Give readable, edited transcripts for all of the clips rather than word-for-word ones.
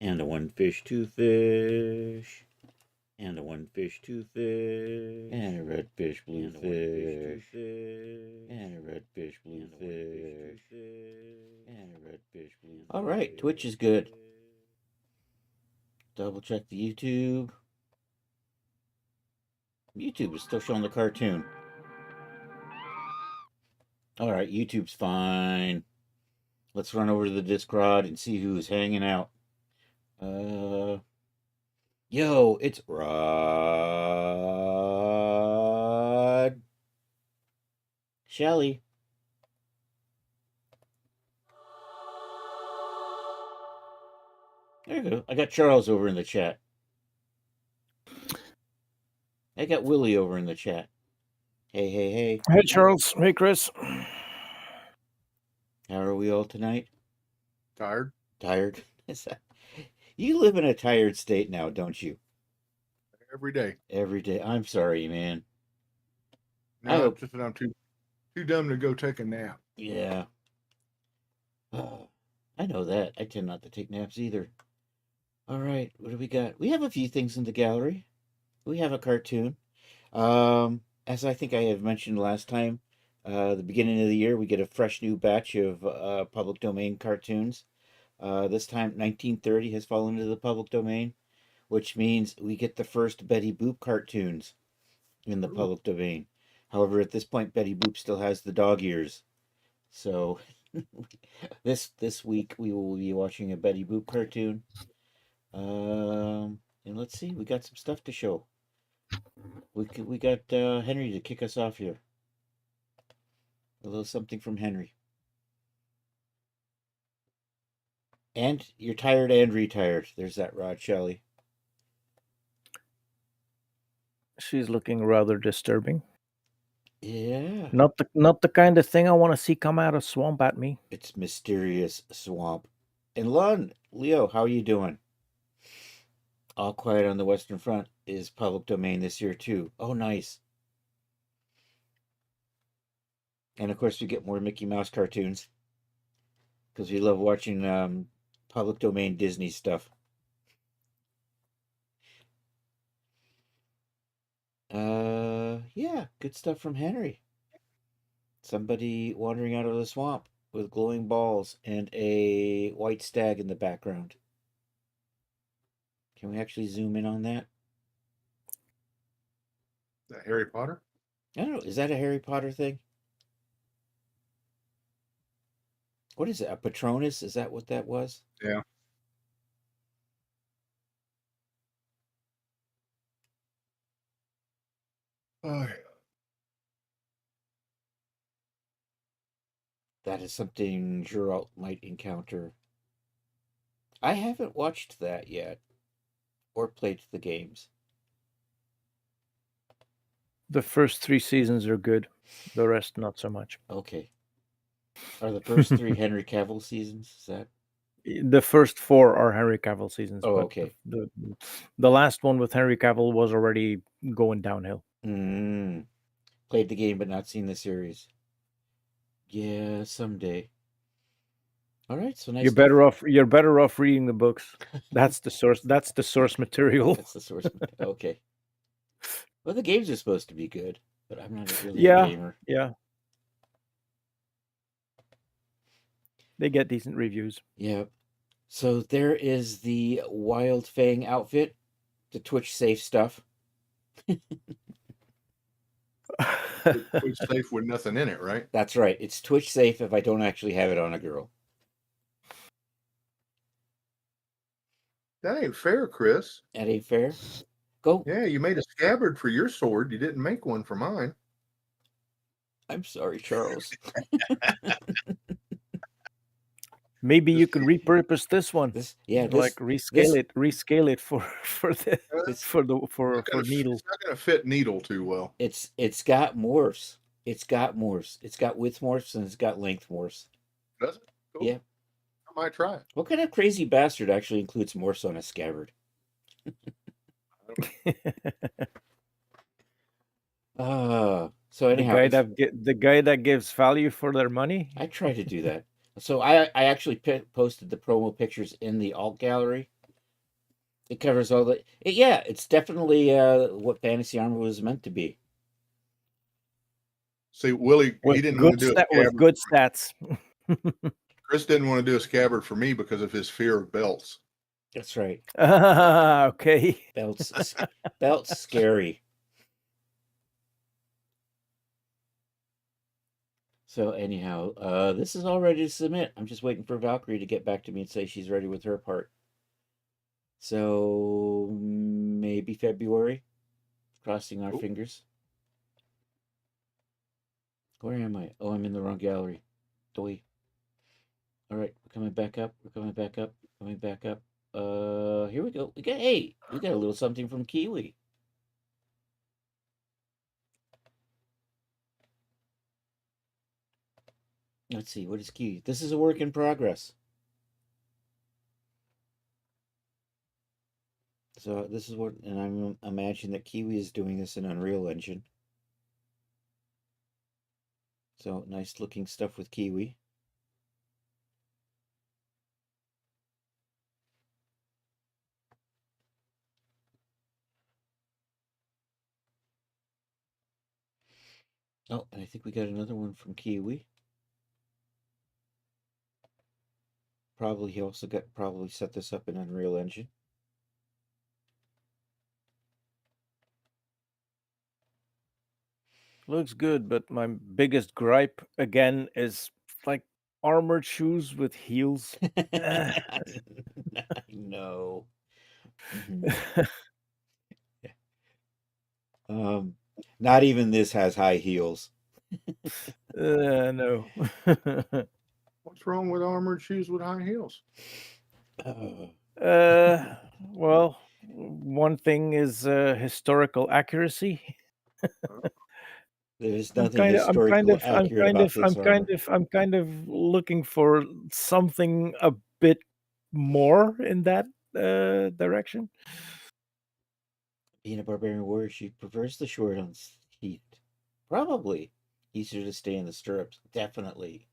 And a one fish, two fish. And a one fish, two fish. And a red fish, blue fish. And a red fish, blue fish. And a red fish, blue fish. All right, Twitch is good. Double check the YouTube. YouTube is still showing the cartoon. All right, YouTube's fine. Let's run over to the Discord and see who's hanging out. Yo, it's Rod. Shelly. There you go. I got Charles over in the chat. I got Willie over in the chat. Hey, hey, hey. Hey, Charles. Hey, Chris. How are we all tonight? Tired? Tired? You live in a tired state now, don't you? Every day. Every day. I'm sorry, man. No, it's just that I'm too dumb to go take a nap. Yeah. I know that. I tend not to take naps either. All right, what do we got? We have a few things in the gallery. We have a cartoon. As I think I have mentioned last time, the beginning of the year, we get a fresh new batch of public domain cartoons. This time, 1930 has fallen into the public domain, which means we get the first Betty Boop cartoons in the public domain. However, at this point, Betty Boop still has the dog ears. So this week, we will be watching a Betty Boop cartoon. And let's see, we got some stuff to show. We got Henry to kick us off here. A little something from Henry. And you're tired and retired. There's that Rod Shelley. She's looking rather disturbing. Yeah. Not the kind of thing I want to see come out of swamp at me. It's mysterious swamp. And Leo, how are you doing? All Quiet on the Western Front is public domain this year too. Oh, nice. And of course, we get more Mickey Mouse cartoons because we love watching public domain Disney stuff. Yeah, good stuff from Henry. Somebody wandering out of the swamp with glowing balls and a white stag in the background. Can we actually zoom in on that? Is that Harry Potter? I don't know. Is that a Harry Potter thing? What is it? A Patronus? Is that what that was? Yeah. Oh, yeah. That is something Geralt might encounter. I haven't watched that yet or played the games. The first 3 seasons are good. The rest, not so much. Okay. Are the first 3 Henry Cavill seasons? Is that? The first 4 are Henry Cavill seasons. Oh, but okay. The last one with Henry Cavill was already going downhill. Played the game but not seen the series. Yeah, someday. All right, so nice. You're better off reading the books. That's the source. That's the source material. That's the source. Okay. Well, the games are supposed to be good, but I'm not really a gamer. Yeah. They get decent reviews. Yeah. So there is the Wild Fang outfit, the Twitch safe stuff. Twitch safe with nothing in it, right? That's right. It's Twitch safe if I don't actually have it on a girl. That ain't fair, Chris. That ain't fair. Go. Yeah, you made a scabbard for your sword. You didn't make one for mine. I'm sorry, Charles. Maybe you could repurpose this one. Rescale it for needle. It's not gonna fit needle too well. It's got morphs. It's got width morphs and it's got length morphs. Does it? Cool. Yeah. I might try it. What kind of crazy bastard actually includes morphs on a scabbard? So anyhow, the guy that gives value for their money. I try to do that. So I actually posted the promo pictures in the alt gallery. It covers all the. Yeah, it's definitely what fantasy armor was meant to be. See, Willie, he didn't want to do a with good stats. Chris didn't want to do a scabbard for me because of his fear of belts. That's right. Okay. Belts scary. So anyhow, this is all ready to submit. I'm just waiting for Valkyrie to get back to me and say she's ready with her part. So maybe February. Crossing our fingers. Where am I? Oh, I'm in the wrong gallery. Doi. All right, we're coming back up. We're coming back up. Coming back up. Here we go. We got a little something from Kiwi. Let's see, what is Kiwi? This is a work in progress. So this is what, and I'm imagining that Kiwi is doing this in Unreal Engine. So nice looking stuff with Kiwi. Oh, and I think we got another one from Kiwi. Probably he also probably set this up in Unreal Engine. Looks good, but my biggest gripe again is like armored shoes with heels. I know. Not even this has high heels. No. What's wrong with armored shoes with high heels? Well, one thing is historical accuracy. There's nothing historical accurate about this armor. I'm kind of looking for something a bit more in that direction. Being a barbarian warrior, she prefers the short on feet. Probably easier to stay in the stirrups. Definitely.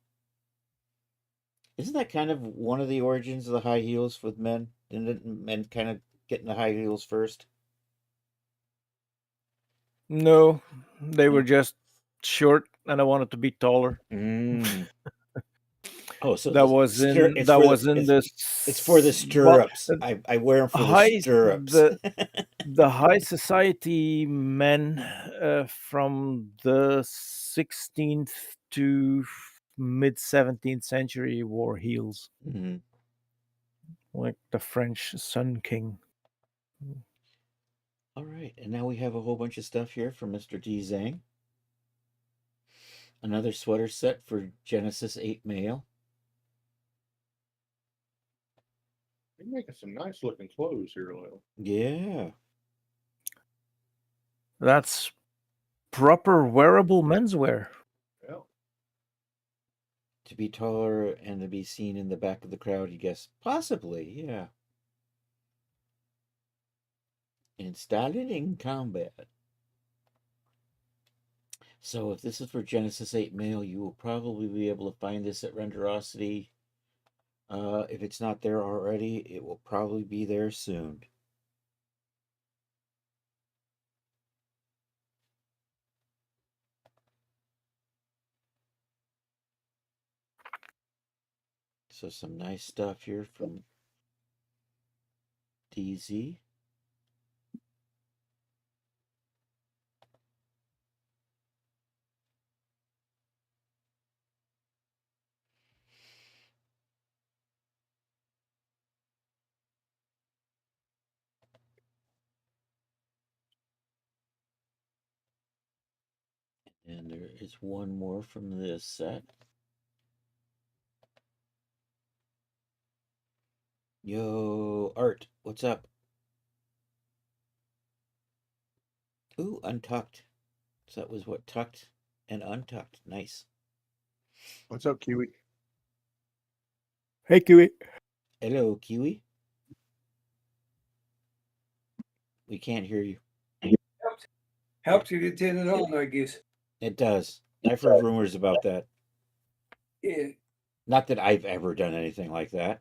Isn't that kind of one of the origins of the high heels with men? Didn't men kind of getting the high heels first? No, they were just short, and I wanted to be taller. Oh, so that was in the. It's for the stirrups. I wear them for the stirrups. The high society men from the 16th to mid 17th century wore heels, like the French Sun King. All right, and now we have a whole bunch of stuff here from Mr. D. Zhang. Another sweater set for Genesis 8 male. You're making some nice looking clothes here, Lil. Yeah. That's proper wearable menswear. Yeah. To be taller and to be seen in the back of the crowd, you guess? Possibly, yeah. Install it in combat. So if this is for Genesis 8 male, you will probably be able to find this at Renderosity. If it's not there already, it will probably be there soon. So some nice stuff here from DZ. And there is one more from this set. Yo, Art, what's up? Ooh, untucked. So that was what, tucked and untucked. Nice. What's up, Kiwi? Hey, Kiwi. Hello, Kiwi. We can't hear you. Helps you to turn it on, I guess. It does. I've heard rumors about that. Yeah. Not that I've ever done anything like that.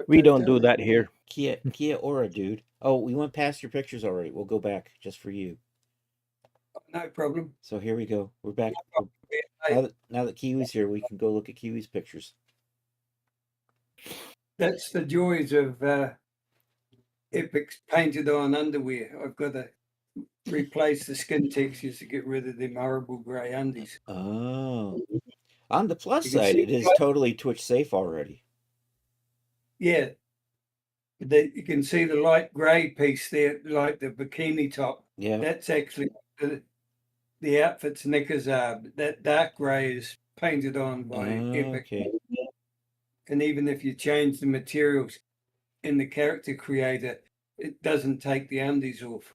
We don't do that here. Kia Ora, dude. Oh, we went past your pictures already. We'll go back just for you. No problem. So here we go. We're back. Now that Kiwi's here, we can go look at Kiwi's pictures. That's the joys of Epic's painted on underwear. I've got to replace the skin textures to get rid of them horrible grey undies. Oh. On the plus You can side, see it is right- totally Twitch safe already. Yeah. You can see the light grey piece there, like the bikini top. Yeah. That's actually the outfit's knickers are. That dark grey is painted on by Epic. Okay. And even if you change the materials in the character creator, it doesn't take the undies off.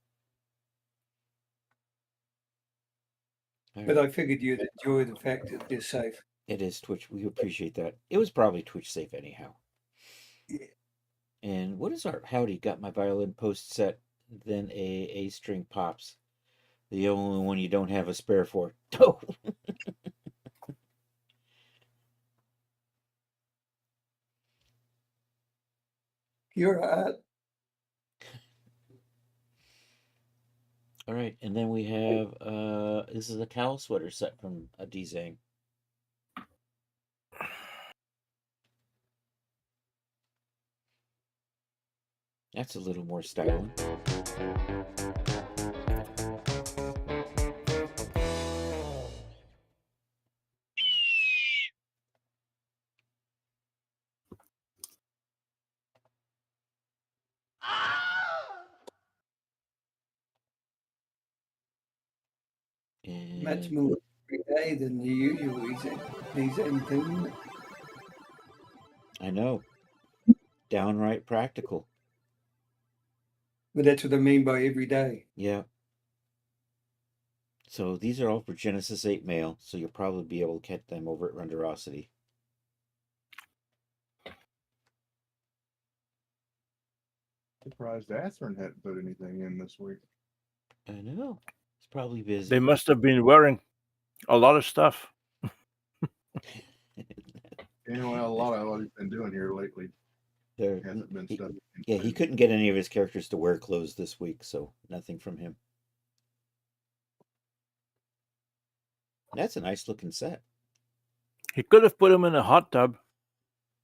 All But right. I figured you'd enjoy the fact that they're safe. It is Twitch. We appreciate that. It was probably Twitch safe anyhow. Yeah. And what is our howdy? Got my violin post set, then a string pops. The only one you don't have a spare for. Oh. You're right. All right, and then we have this is a cowl sweater set from a Dzang. That's a little more styling. Much And more every day than the usual these things. I know. Downright practical. But that's what I mean by every day. Yeah. So these are all for Genesis 8 mail, so you'll probably be able to get them over at Renderosity. Surprised Atherin hadn't put anything in this week. I know. It's probably busy. They must have been wearing a lot of stuff. Anyway, a lot of what he's been doing here lately There, hasn't been stuff. yeah, he couldn't get any of his characters to wear clothes this week, so nothing from him. That's a nice looking set. He could have put them in a hot tub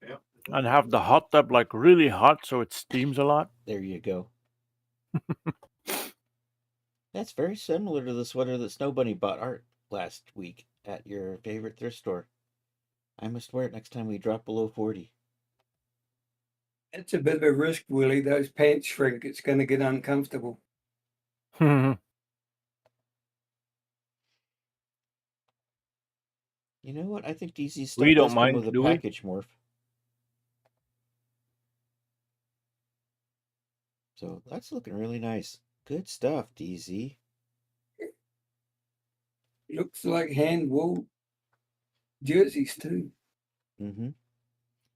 Yep. and have the hot tub like really hot so it steams a lot. There you go. That's very similar to the sweater that Snow Bunny bought Art last week at your favorite thrift store. I must wear it next time we drop below 40. It's a bit of a risk, Willie. Those pants shrink. It's going to get uncomfortable. You know what? I think DC's We stuff don't does come mind, with a do we? package morph. So that's looking really nice. Good stuff, DZ. Looks like hand wool jerseys too. Mm-hmm.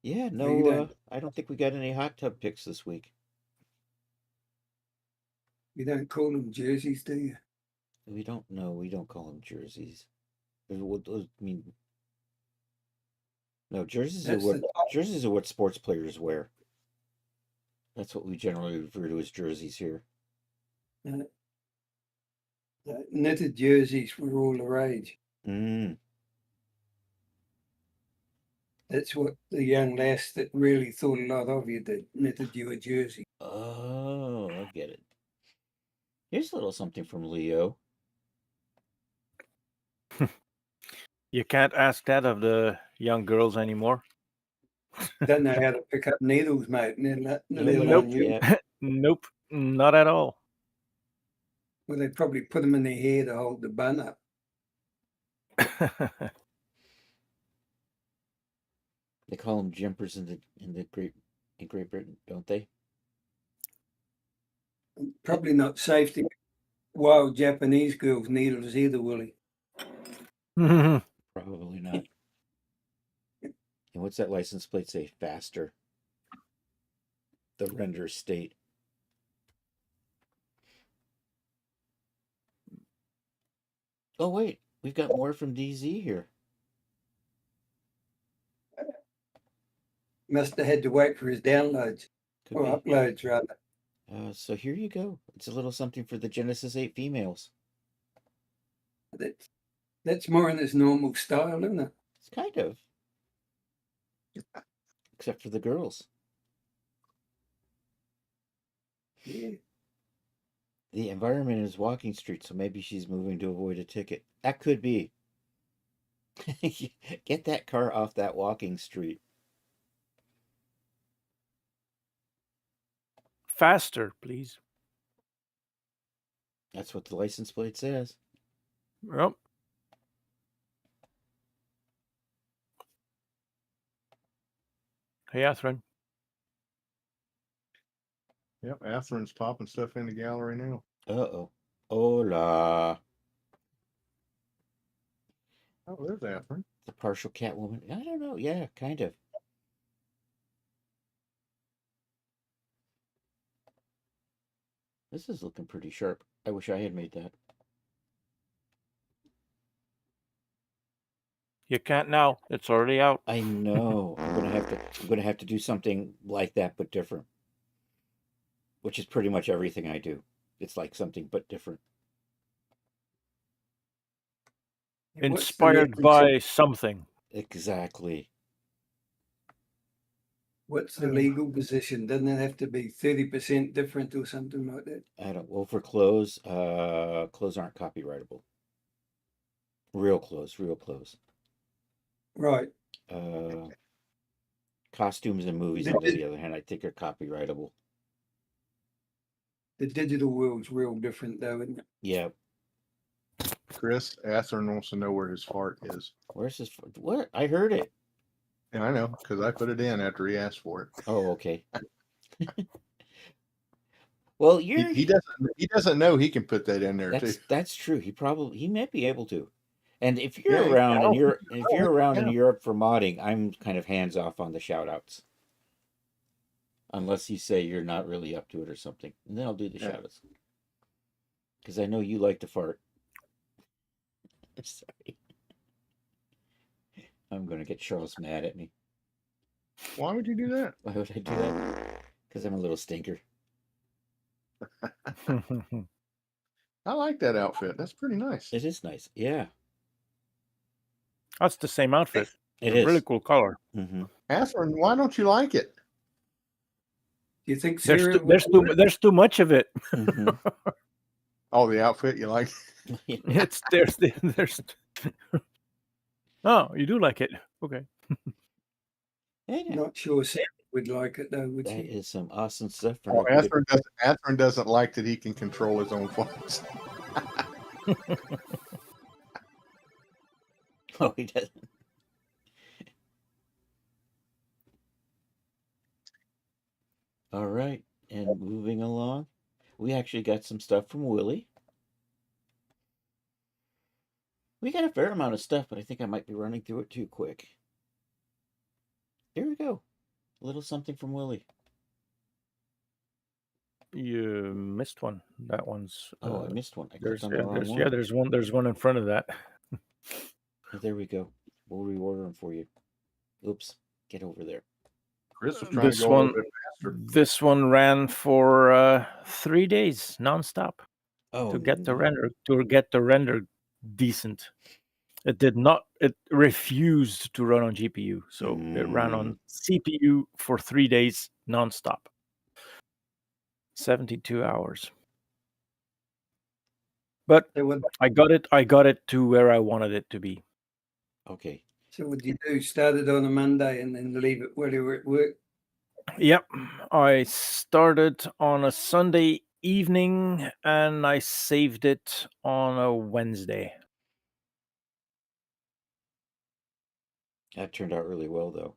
Yeah, you no, don't- I don't think we got any hot tub picks this week. You don't call them jerseys, do you? We don't know. We don't call them jerseys. I mean, no, jerseys That's are what the- jerseys are what sports players wear. That's what we generally refer to as jerseys here. The knitted jerseys were all the rage. Mm. That's what the young lass that really thought a lot of you did, knitted you a jersey. Oh, I get it. Here's a little something from Leo. You can't ask that of the young girls anymore. Don't know how to pick up needles, mate. Let Nope. alone you. Yeah. Nope, not at all. Well, they probably put them in their hair to hold the bun up. They call them jumpers in Great Britain, don't they? Probably not safe to give wild Japanese girls needles either, Willie. Probably not. And what's that license plate say? Faster. The render state. Oh wait, we've got more from DZ here. Must have had to wait for his downloads Could or be. uploads rather. So here you go. It's a little something for the Genesis 8 females. That's more in his normal style, isn't it? It's kind of. Except for the girls. Yeah. The environment is walking street, so maybe she's moving to avoid a ticket. That could be. Get that car off that walking street. Faster, please. That's what the license plate says. Yep. Hey, Atherin. Yep, Atherin's popping stuff in the gallery now. Uh-oh. Hola. Oh, there's Atherin. The partial Catwoman. I don't know. Yeah, kind of. This is looking pretty sharp. I wish I had made that. You can't now. It's already out. I know. I'm gonna have to do something like that but different. Which is pretty much everything I do. It's like something but different. What's the Inspired reference by something. Exactly. What's the legal position? Doesn't it have to be 30% different or something like that? I don't. Well, for clothes, clothes aren't copyrightable. Real clothes. Right. Costumes and movies, on the other hand, I think are copyrightable. The digital world's real different, though, isn't it? Yeah. Chris, Atherin wants to know where his fart is. Where's this? What? I heard it. Yeah, I know, because I put it in after he asked for it. Oh, okay. Well, you're He doesn't know he can put that in there too. that's true. He might be able to. And if you're Yeah, around yeah. and you're around in Yeah. Europe for modding, I'm kind of hands off on the shout outs. Unless you say you're not really up to it or something. And then I'll do the Yeah. shout outs. Because I know you like to fart. I'm sorry. I'm gonna get Charles mad at me. Why would you do that? Why would I do that? Because I'm a little stinker. I like that outfit. That's pretty nice. It is nice. Yeah. That's the same outfit. It A is. really cool color. Mm-hmm. Atherin, why don't you like it? Do you think There's Sarah too, would there's do too it? there's too much of it. Mm-hmm. Oh, the outfit you like? It's there's. Oh, you do like it? Okay. Yeah. Not sure Sarah would like it, though, would That she? is some awesome stuff. For Oh, no good- Atherin doesn't like that he can control his own farts. Oh, he doesn't. All right, and moving along, we actually got some stuff from Willie. We got a fair amount of stuff, but I think I might be running through it too quick. Here we go. A little something from Willie. You missed one. That one's. Oh, I missed one. I There's clicked on the wrong one. yeah, there's one. There's one in front of that. Oh, there we go. We'll reorder them for you. Oops. Get over there. Chris was trying This to go a one- little bit faster. This one ran for 3 days nonstop Oh, to get the render decent. It did not. It refused to run on GPU, so it ran on CPU for 3 days nonstop. 72 hours. But So what, I got it to where I wanted it to be. Okay. so what do you do? Start it on a Monday and then leave it while you were at work? Yep. I started on a Sunday evening and I saved it on a Wednesday. That turned out really well, though.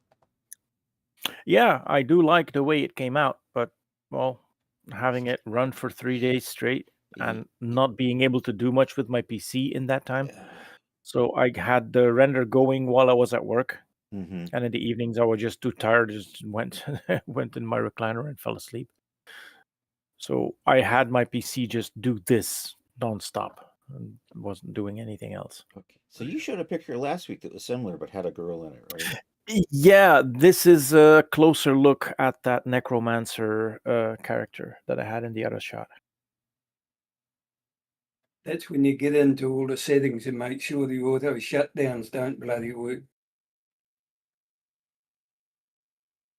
Yeah, I do like the way it came out, but well, having it run for 3 days straight and not being able to do much with my PC in that time. So I had the render going while I was at work, Mm-hmm. and in the evenings I was just too tired, just went in my recliner and fell asleep. So I had my PC just do this nonstop and wasn't doing anything else. Okay. So you showed a picture last week that was similar, but had a girl in it, right? Yeah, this is a closer look at that necromancer character that I had in the other shot. That's when you get into all the settings and make sure the auto shutdowns don't bloody work.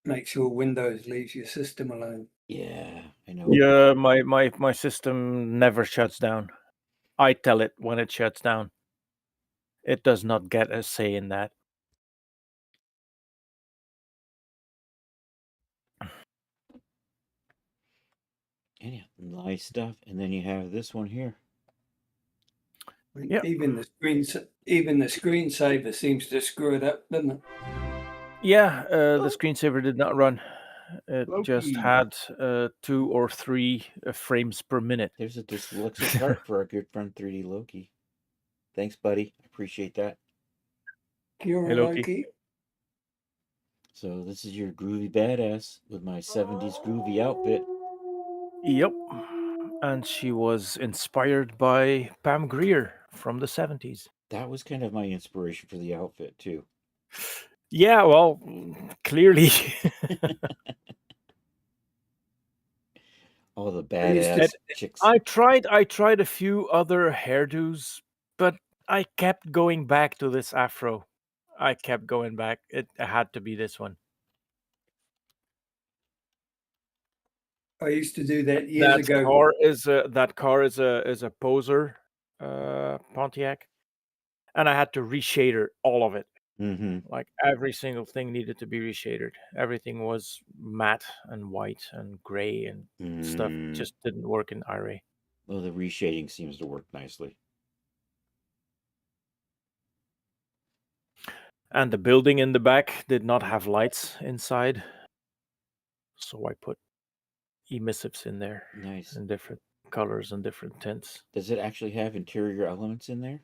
Make sure Windows leaves your system alone. Yeah, I know. Yeah, my system never shuts down. I tell it when it shuts down. It does not get a say in that. Yeah, nice stuff. And then you have this one here. Yep. Even the screensaver seems to screw it up, doesn't it? Yeah, the screensaver did not run. It just Loki. had 2 or 3 frames per minute. There's a dyslexic heart for our good friend 3D Loki. Thanks, buddy. I appreciate that. Kira Hey, Loki. Loki. So this is your groovy badass with my 70s groovy outfit. Yep. And she was inspired by Pam Grier from the 70s. That was kind of my inspiration for the outfit too. Yeah, well, clearly. All the I used to- badass chicks. I tried a few other hairdos, but I kept going back to this afro. I kept going back. It had to be this one. I used to do that years That ago. car is a poser Pontiac, and I had to reshader all of it. Mm-hmm. Like every single thing needed to be reshaded. Everything was matte and white and gray and stuff. Mm. Just didn't work in Iray. Well, the reshading seems to work nicely. And the building in the back did not have lights inside, so I put emissives in there Nice. in different colors and different tints. Does it actually have interior elements in there?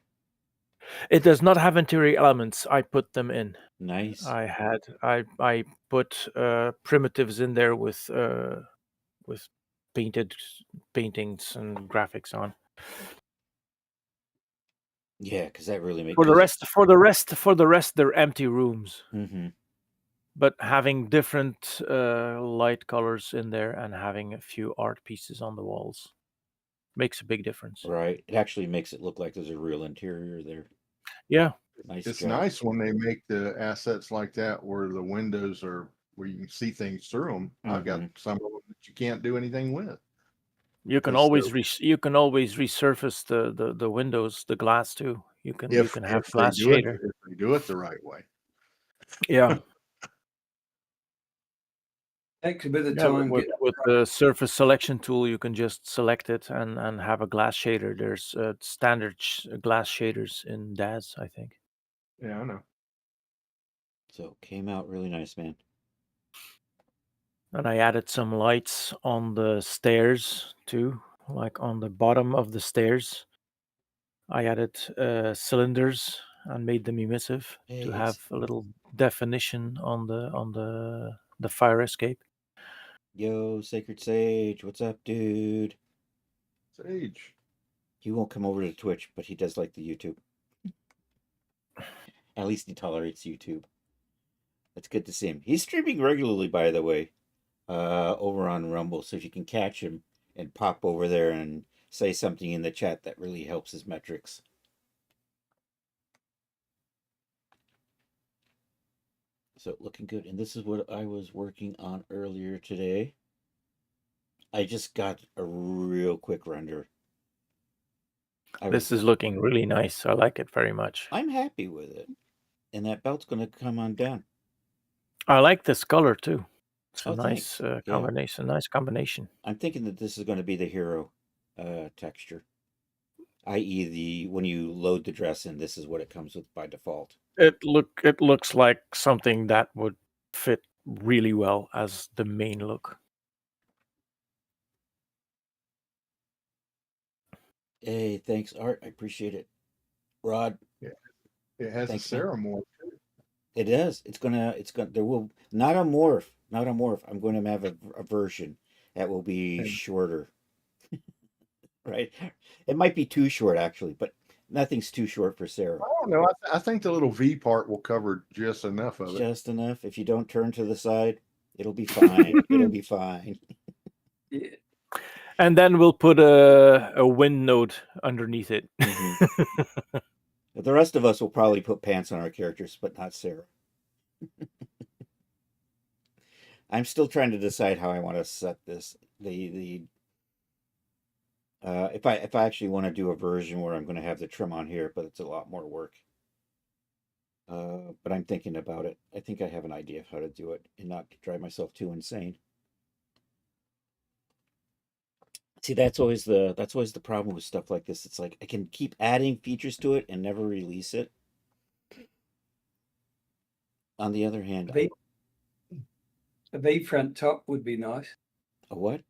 It does not have interior elements. I put them in. Nice. I put primitives in there with painted paintings and graphics on. Yeah, because that really makes For the rest, they're empty rooms. Mm-hmm. But having different light colors in there and having a few art pieces on the walls makes a big difference. Right. It actually makes it look like there's a real interior there. Yeah. Nice. It's job. nice when they make the assets like that where the windows are where you can see things through them. I've got some of them that you can't do anything with. You can It's always still- resurface the windows, the glass too. You can have if glass they do shader. if they do it the right way. Yeah. Takes a bit of Yeah, time. with the surface selection tool, you can just select it and have a glass shader. There's standard glass shaders in DAZ, I think. Yeah, I know. So it came out really nice, man. And I added some lights on the stairs too, like on the bottom of the stairs. I added cylinders and made them emissive Hey, to have a little definition on the fire escape. Yo, Sacred Sage, what's up, dude? Sage. He won't come over to Twitch, but he does like the YouTube. At least he tolerates YouTube. That's good to see him. He's streaming regularly, by the way, over on Rumble. So if you can catch him and pop over there and say something in the chat, that really helps his metrics. So looking good. And this is what I was working on earlier today. I just got a real quick render. This is looking really nice. I like it very much. I'm happy with it. And that belt's going to come on down. I like this color too. It's a Oh, nice combination. Nice combination. I'm thinking that this is going to be the hero texture, i.e., when you load the dress in, this is what it comes with by default. It looks like something that would fit really well as the main look. Hey, thanks, Art. I appreciate it. Rod. Yeah. It has Thanks, a ceramorph. It is. There will not a morph. I'm going to have a version that will be shorter. Right? It might be too short actually, but Nothing's too short for Sarah. I don't know. I think the little V part will cover just enough of it. Just enough. If you don't turn to the side, it'll be fine. It'll be fine. Yeah. And then we'll put a wind note underneath it. Mhm. The rest of us will probably put pants on our characters, but not Sarah. I'm still trying to decide how I want to set this. If I actually want to do a version where I'm going to have the trim on here, but it's a lot more work. But I'm thinking about it. I think I have an idea of how to do it and not drive myself too insane. See, that's always the problem with stuff like this. It's like I can keep adding features to it and never release it. On the other hand, A V front top would be nice. a what?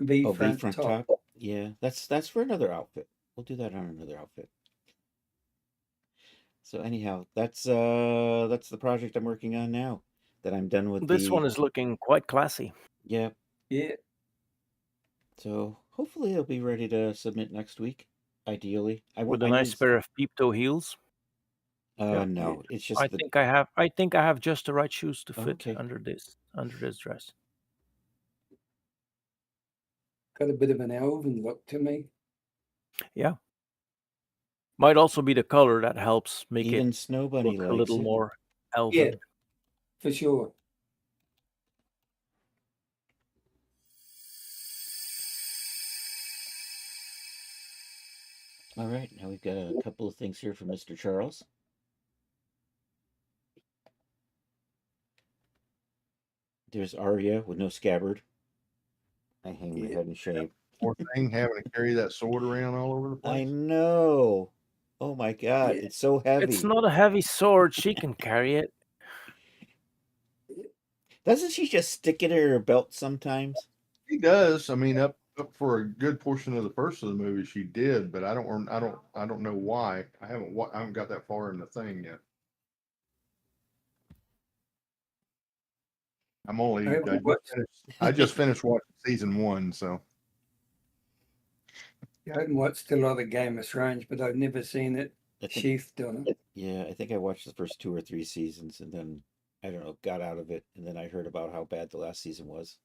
V Oh, front V-front top. top. Yeah, that's for another outfit. We'll do that on another outfit. So anyhow, that's the project I'm working on now. That I'm done with This one is looking quite classy. Yeah. Yeah. So hopefully it'll be ready to submit next week. Ideally, With a nice pair of peep toe heels. No, it's just I think I have just the right shoes to fit Okay. under this dress. Got a bit of an elven look to me. Might also be the color that helps make even it Snow Bunny look a likes little it. more elven. Yeah. For sure. All right, now we've got a couple of things here from Mr. Charles. There's Arya with no scabbard. I hang my Yeah. head in shame. Poor thing having to carry that sword around all over the I place. know. Oh my God, Yeah. it's so heavy. It's not a heavy sword. She can carry it. Doesn't she just stick it in her belt sometimes? She does. I mean, up for a good portion of the first of the movie, she did, but I don't know why. I haven't got that far in the thing yet. I'm only. I just finished watching season 1, so. I haven't watched a lot of Game of Thrones, but I've never seen it I think, sheathed on it. yeah, I think I watched the first 2 or 3 seasons and then I don't know, got out of it, and then I heard about how bad the last season was.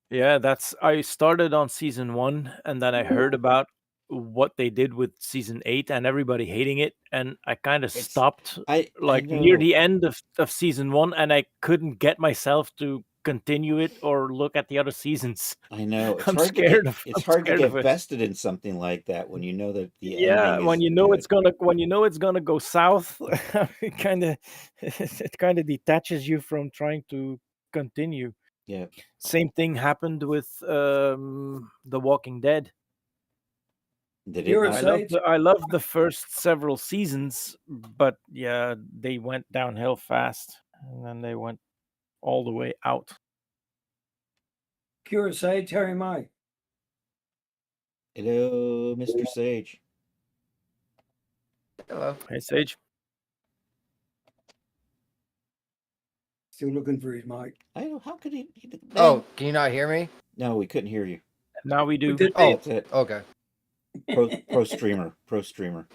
Yeah, I started on season 1 and then I heard about what they did with season 8 and everybody hating it, and I kind of stopped I near know. the end of season 1, and I couldn't get myself to continue it or look at the other seasons. I know. It's I'm hard scared to of it's I'm hard to scared get of it. vested in something like that when you know that the Yeah, ending when is you know good. it's gonna go south, it kind of detaches you from trying to continue. Yeah. Same thing happened with The Walking Dead. Did You're it a not? sage. I loved the first several seasons, but yeah, they went downhill fast, and then they went all the way out. Pure Sage, Harry May. Hello, Mr. Sage. Hello. Hey, Sage. Still looking for his mic. I don't. How could he? Oh, can you not hear me? No, we couldn't hear you. Now we do. did Oh, That's it. okay. Pro streamer.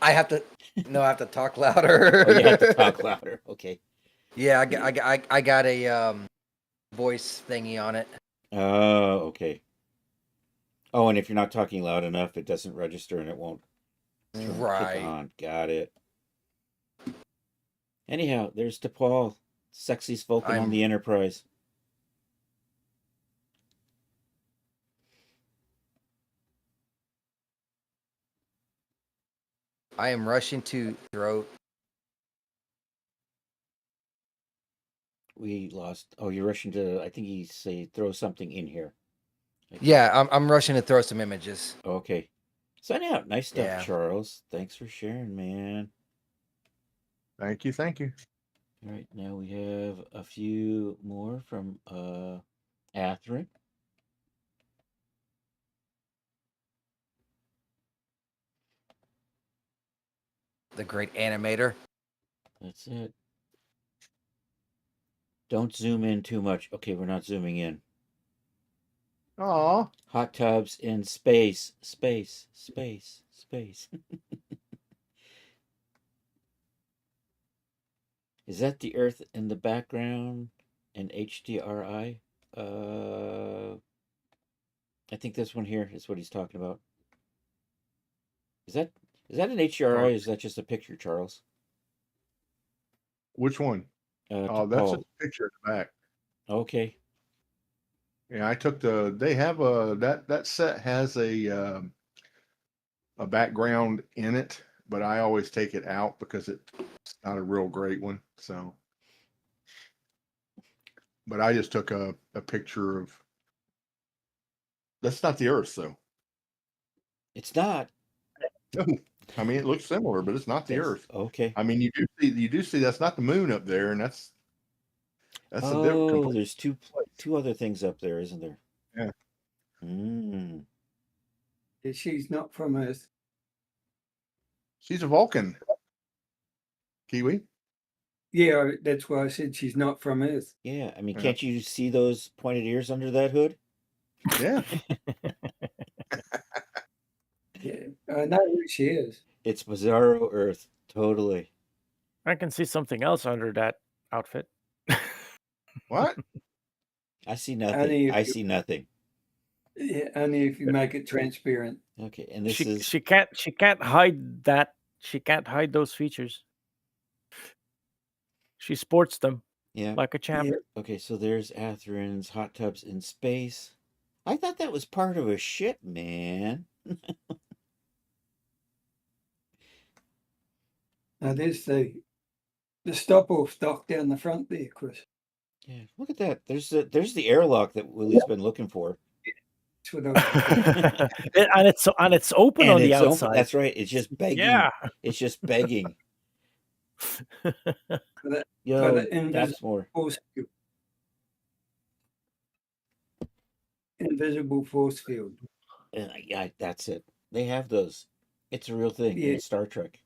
I have to talk louder. Oh, you have to talk louder. Okay. Yeah, I got a voice thingy on it. Oh, okay. Oh, and if you're not talking loud enough, it doesn't register and it won't kick Right. on. Got it. Anyhow, there's DePaul, sexiest Vulcan on the Enterprise. I am rushing to throw. We lost. Oh, you're rushing to. I think he say throw something in here. Yeah, I'm rushing to throw some images. Okay. Sign out. Nice stuff, Yeah. Charles. Thanks for sharing, man. Thank you. All right, now we have a few more from Atherin. The great animator. That's it. Don't zoom in too much. Okay, we're not zooming in. Aw. Hot tubs in space. Is that the Earth in the background in HDRI? I think this one here is what he's talking about. Is that an HDRI? Or is that just a picture, Charles? Which one? Oh, That's just a picture at the back. okay. Yeah, I took they have that set has a background in it, but I always take it out because it's not a real great one. So, but I just took a picture of. That's not the Earth, though. It's not. No, I mean it looks similar, but it's not the That's- Earth. Okay. I mean you do see that's not the moon up there, and that's a different. Oh, there's two other things up there, isn't there? Yeah. Mm. Yeah, she's not from Earth. She's a Vulcan. Kiwi. Yeah, that's why I said she's not from Earth. Yeah. I mean, Yeah. can't you see those pointed ears under that hood? Yeah. Yeah, I know who she is. It's Bizarro Earth. Totally. I can see something else under that outfit. What? I see nothing. Only I if you, see nothing. yeah, only if you make it transparent. Okay. And this She is. she can't hide that. She can't hide those features. She sports them Yeah. like a champ. Yeah, Okay. So there's Atherin's hot tubs in space. I thought that was part of a ship, man. now there's the stop off dock down the front there, Chris. Yeah. Look at that. There's the airlock that Willie's been looking for. That's what I was and it's open on the it's open. outside. That's right. It's just begging. Yeah. It's just begging. for the Yo, the invisible that's more. force field. Invisible force field. Yeah, that's it. They have those. It's a real thing Yeah. in Star Trek.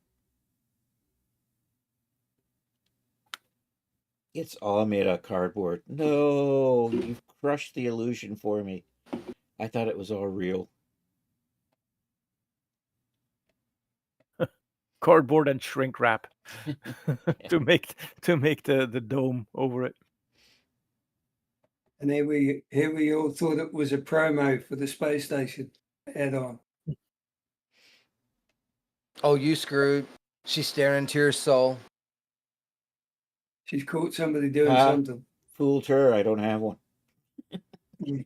It's all made of cardboard. No, you've crushed the illusion for me. I thought it was all real. Cardboard and shrink wrap to make the dome over it. And here we all thought it was a promo for the space station add-on. Oh, you screwed. She's staring into your soul. She's caught somebody doing Ah. something. Fooled her. I don't have one. Yeah.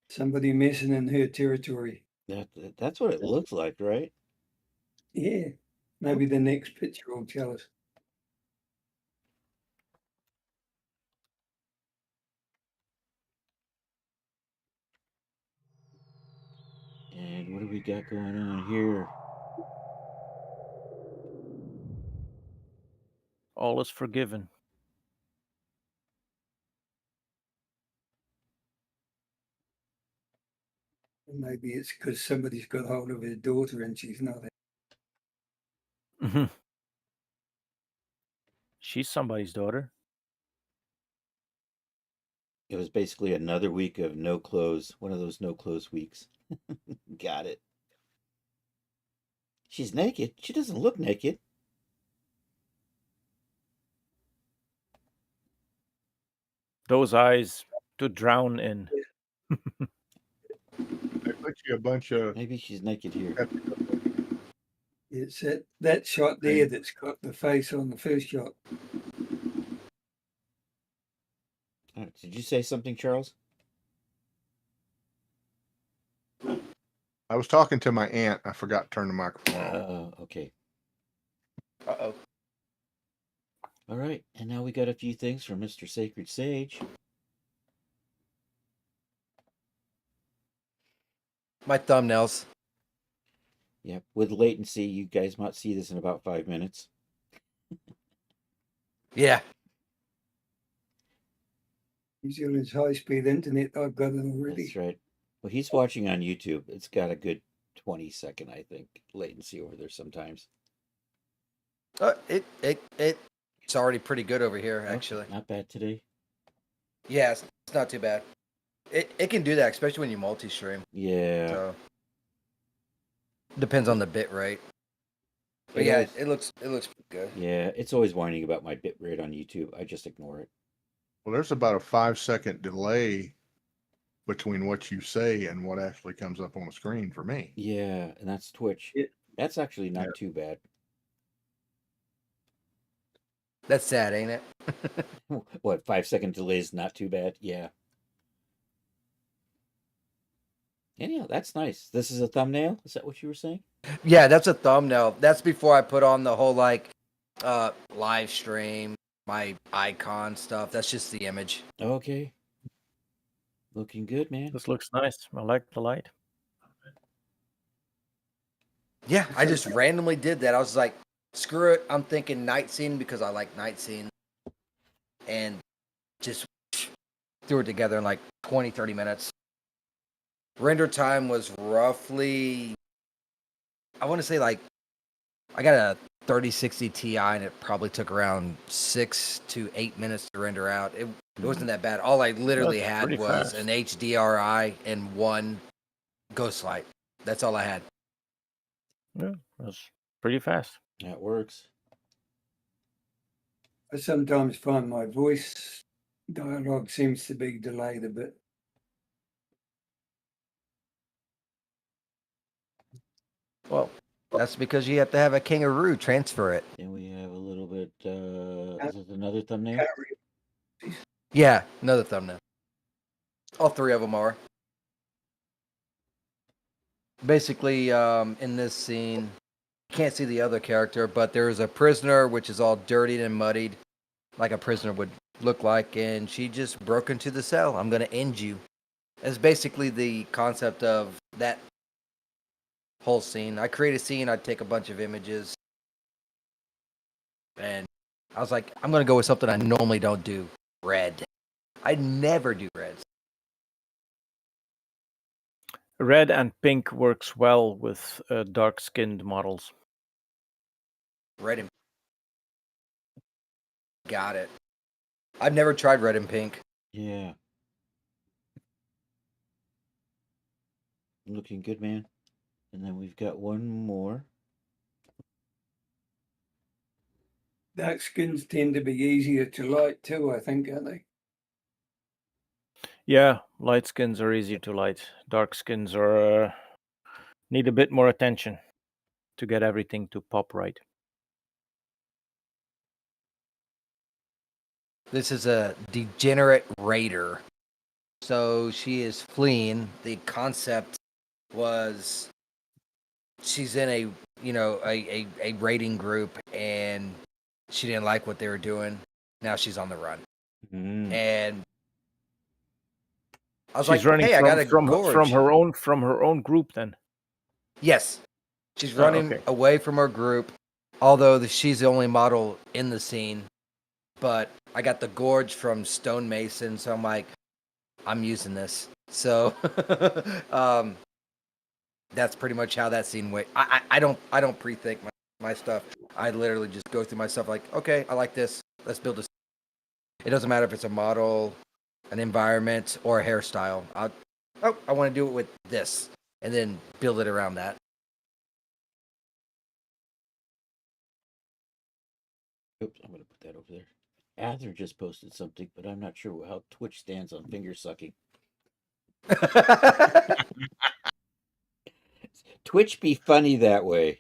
Somebody messing in her territory. That's what it looks like, right? Yeah. Maybe the next picture will tell us. And what do we got going on here? All is forgiven. Maybe it's because somebody's got hold of her daughter and she's not. Mhm. She's somebody's daughter. It was basically another week of no clothes. One of those no clothes weeks. Got it. She's naked. She doesn't look naked. Those eyes to drown in. They put you a bunch of. Maybe she's naked here. It's that shot there that's got the face on the first shot. Did you say something, Charles? I was talking to my aunt. I forgot to turn the microphone on. Okay. Uh-oh. All right. And now we got a few things from Mr. Sacred Sage. My thumbnails. Yep. With latency, you guys might see this in about 5 minutes. Yeah. He's on his high-speed internet. I've got it already. That's right. Well, he's watching on YouTube. It's got a good 20-second, I think, latency over there sometimes. It's already pretty good over here, actually. Not bad today. Yeah, it's not too bad. it can do that, especially when you multi-stream. Yeah. So depends on the bit rate. But It yeah, always- it looks pretty good. Yeah, it's always whining about my bit rate on YouTube. I just ignore it. Well, there's about a 5-second delay between what you say and what actually comes up on the screen for me. Yeah, and that's Twitch. Yeah. That's actually not Yeah. too bad. That's sad, ain't it? What, 5-second delay is not too bad? Yeah. Anyhow, that's nice. This is a thumbnail? Is that what you were saying? Yeah, that's a thumbnail. That's before I put on the whole like live stream, my icon stuff. That's just the image. Okay. Looking good, man. This looks nice. I like the light. Yeah, I just randomly did that. I was like, screw it. I'm thinking night scene because I like night scene. And just threw it together in like 20, 30 minutes. Render time was roughly, I want to say like, I got a 3060 Ti and it probably took around 6 to 8 minutes to render out. It wasn't that bad. All I literally That's had pretty was fast. an HDRI and one Ghostlight. That's all I had. Yeah, that's pretty fast. That works. I sometimes find my voice dialogue seems to be delayed a bit. Well, that's because you have to have a kangaroo transfer it. And we have a little bit, is it another thumbnail? Yeah, another thumbnail. All three of them are. Basically, in this scene, you can't see the other character, but there's a prisoner which is all dirtied and muddied, like a prisoner would look like, and she just broke into the cell. I'm gonna end you. That's basically the concept of that whole scene. I create a scene, I'd take a bunch of images, and I was like, I'm gonna go with something I normally don't do. Red. I never do reds. Red and pink works well with dark-skinned models. Red and got it. I've never tried red and pink. Yeah. Looking good, man. And then we've got one more. Dark skins tend to be easier to light too, I think, aren't they? Yeah, light skins are easier to light. Dark skins are need a bit more attention to get everything to pop right. This is a degenerate raider. So she is fleeing. The concept was she's in a a raiding group and she didn't like what they were doing. Now she's on the run. Mm. And I was She's like, running hey, I got a from gorge. her own group then. Yes. She's Oh, running okay. away from her group, although she's the only model in the scene. But I got the gorge from Stonemason, so I'm like, I'm using this. So that's pretty much how that scene went. I don't pre-think my stuff. I literally just go through my stuff like, okay, I like this. Let's build this. It doesn't matter if it's a model, an environment, or a hairstyle. I want to do it with this, and then build it around that. Oops, I'm going to put that over there. Ather just posted something, but I'm not sure how Twitch stands on finger sucking. Twitch be funny that way.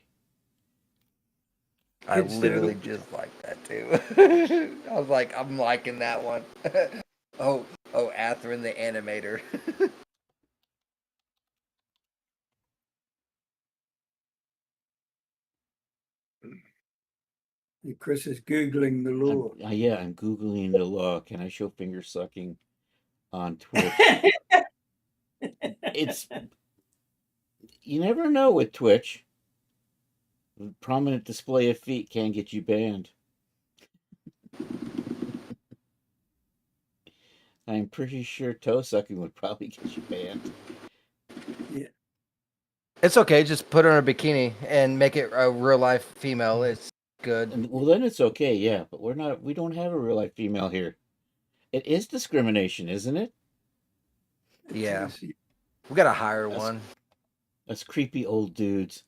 I It's literally difficult. just like that too. I was like, I'm liking that one. oh, Atherin the animator. Chris is Googling the law. Yeah, I'm Googling the law. Can I show finger sucking on Twitch? It's, you never know with Twitch. A prominent display of feet can get you banned. I'm pretty sure toe sucking would probably get you banned. It's okay. Just put her in a bikini and make it a real life female. It's good. And, well, then it's okay, yeah. But we don't have a real life female here. It is discrimination, isn't it? Yeah. It's- We gotta hire That's- one. Us creepy old dudes.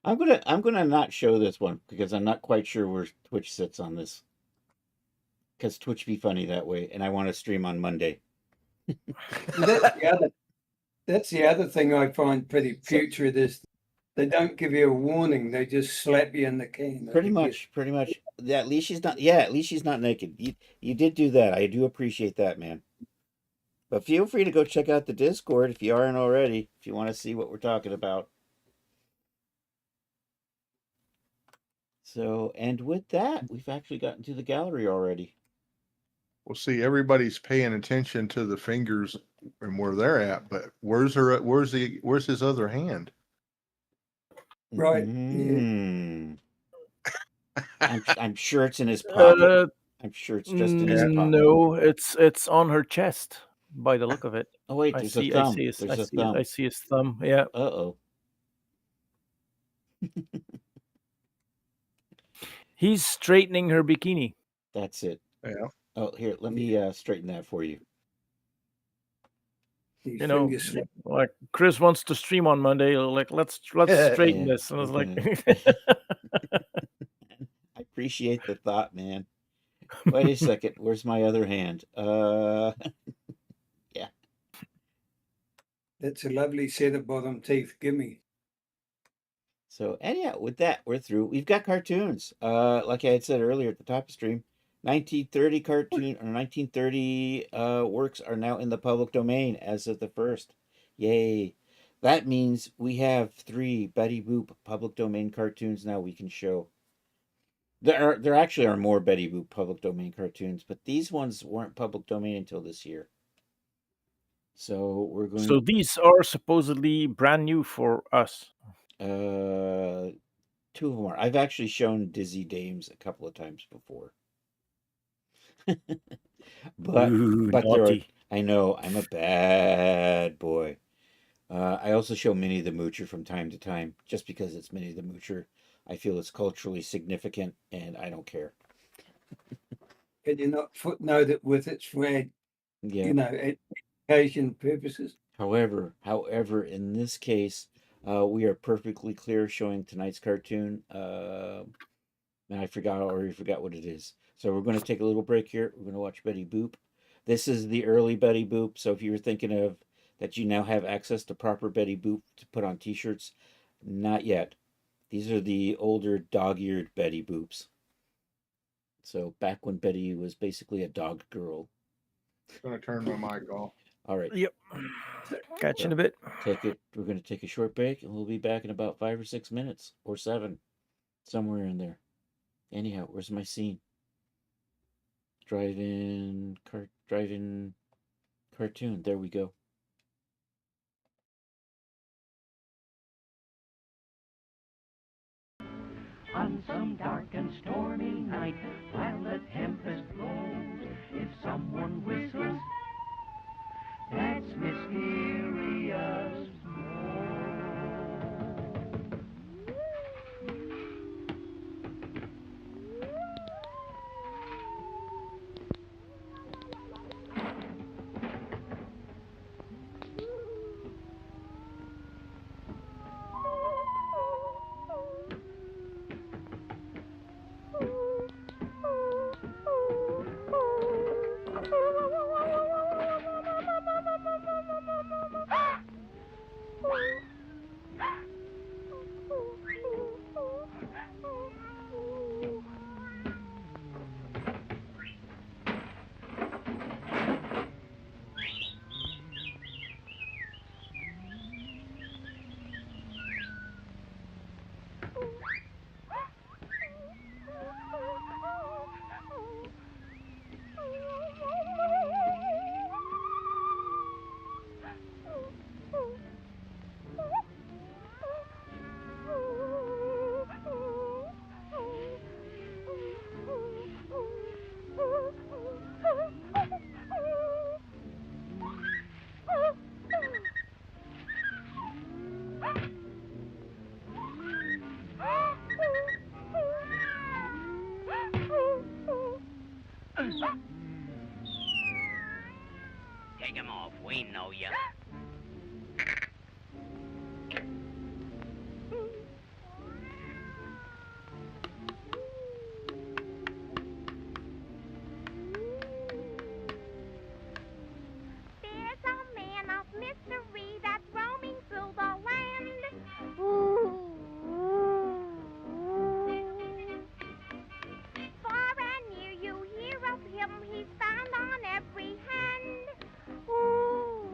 I'm gonna not show this one because I'm not quite sure where Twitch sits on this. Because Twitch be funny that way, and I want to stream on Monday. That's the other thing I find pretty putrid is they don't give you a warning. They just slap you in the can. Pretty much. Yeah, at least she's not. Yeah, at least she's not naked. You did do that. I do appreciate that, man. But feel free to go check out the Discord if you aren't already. If you want to see what we're talking about. So, and with that, we've actually gotten to the gallery already. Well, see, everybody's paying attention to the fingers and where they're at, but where's his other hand? Right. Mm. I'm sure it's in his pocket. I'm sure it's just in his pocket. No, it's on her chest by the look of it. Oh wait, I there's see. a thumb. I see his. There's I a see. thumb. I see his thumb. Yeah. Uh-oh. He's straightening her bikini. That's it. Yeah. Oh, here, let me straighten that for you. You know, like Chris wants to stream on Monday. Like, let's straighten Yeah, this. And I was we're like, I appreciate the thought, man. Wait a second. Where's my other hand? Yeah. That's a lovely set of bottom teeth. Gimme. So, and yeah, with that, we're through. We've got cartoons. Like I had said earlier at the top of stream, 1930 cartoon or 1930 works are now in the public domain as of the 1st. Yay. That means we have 3 Betty Boop public domain cartoons now we can show. There actually are more Betty Boop public domain cartoons, but these ones weren't public domain until this year. So we're going. So these are supposedly brand new for us. 2 of them are. I've actually shown Dizzy Dames a couple of times before. but Ooh, there are, naughty. I know I'm a bad boy. I also show Minnie the Moocher from time to time, just because it's Minnie the Moocher. I feel it's culturally significant, and I don't care. Can you not footnote it with its red, education purposes? However, in this case, we are perfectly clear showing tonight's cartoon. And I already forgot what it is. So we're going to take a little break here. We're going to watch Betty Boop. This is the early Betty Boop. So if you were thinking of that you now have access to proper Betty Boop to put on t-shirts, not yet. These are the older dog-eared Betty Boops. So back when Betty was basically a dog girl. I'm going to turn my mic off. All right. Yep. Catch you in a bit. We're going to take a short break, and we'll be back in about 5 or 6 minutes, or 7, somewhere in there. Anyhow, where's my scene? Drive-in cartoon. There we go. On some dark and stormy night, while the tempest blows, if someone whistles, that's mysterious smoke. take 'em off. We know ya. There's a man of mystery that's roaming through the land. Ooh. Far and near you hear of him, he's found on every hand. Ooh.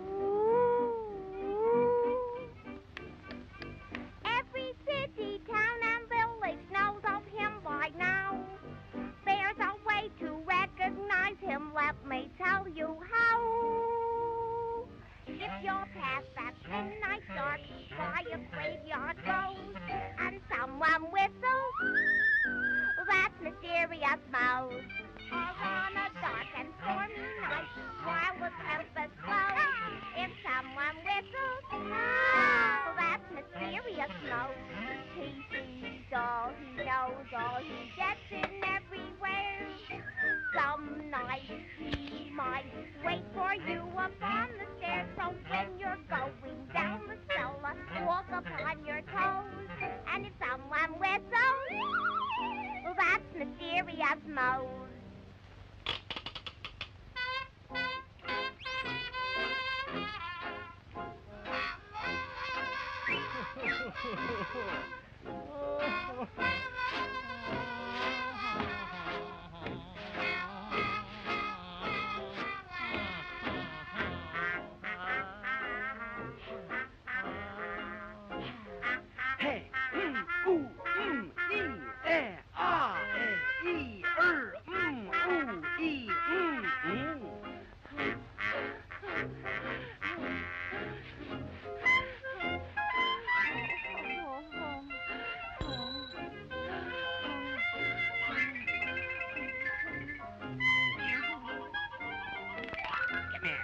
Every city, town, and village knows of him by now. There's a way to recognize him, let me tell you how. If you're past that midnight dark by a graveyard road and someone whistles, that's Mysterious Mouse. Or on a dark and stormy night while the tempest blows, if someone whistles, that's Mysterious Mouse. He sees all, he knows all, he gets in everywhere. Some night he might wait for you up on the stairs, so when you're going down the cellar, walk upon your toes. And if someone whistles, that's Mysterious Mouse. Hey, ooh, ah, ooh, ooh. Come here.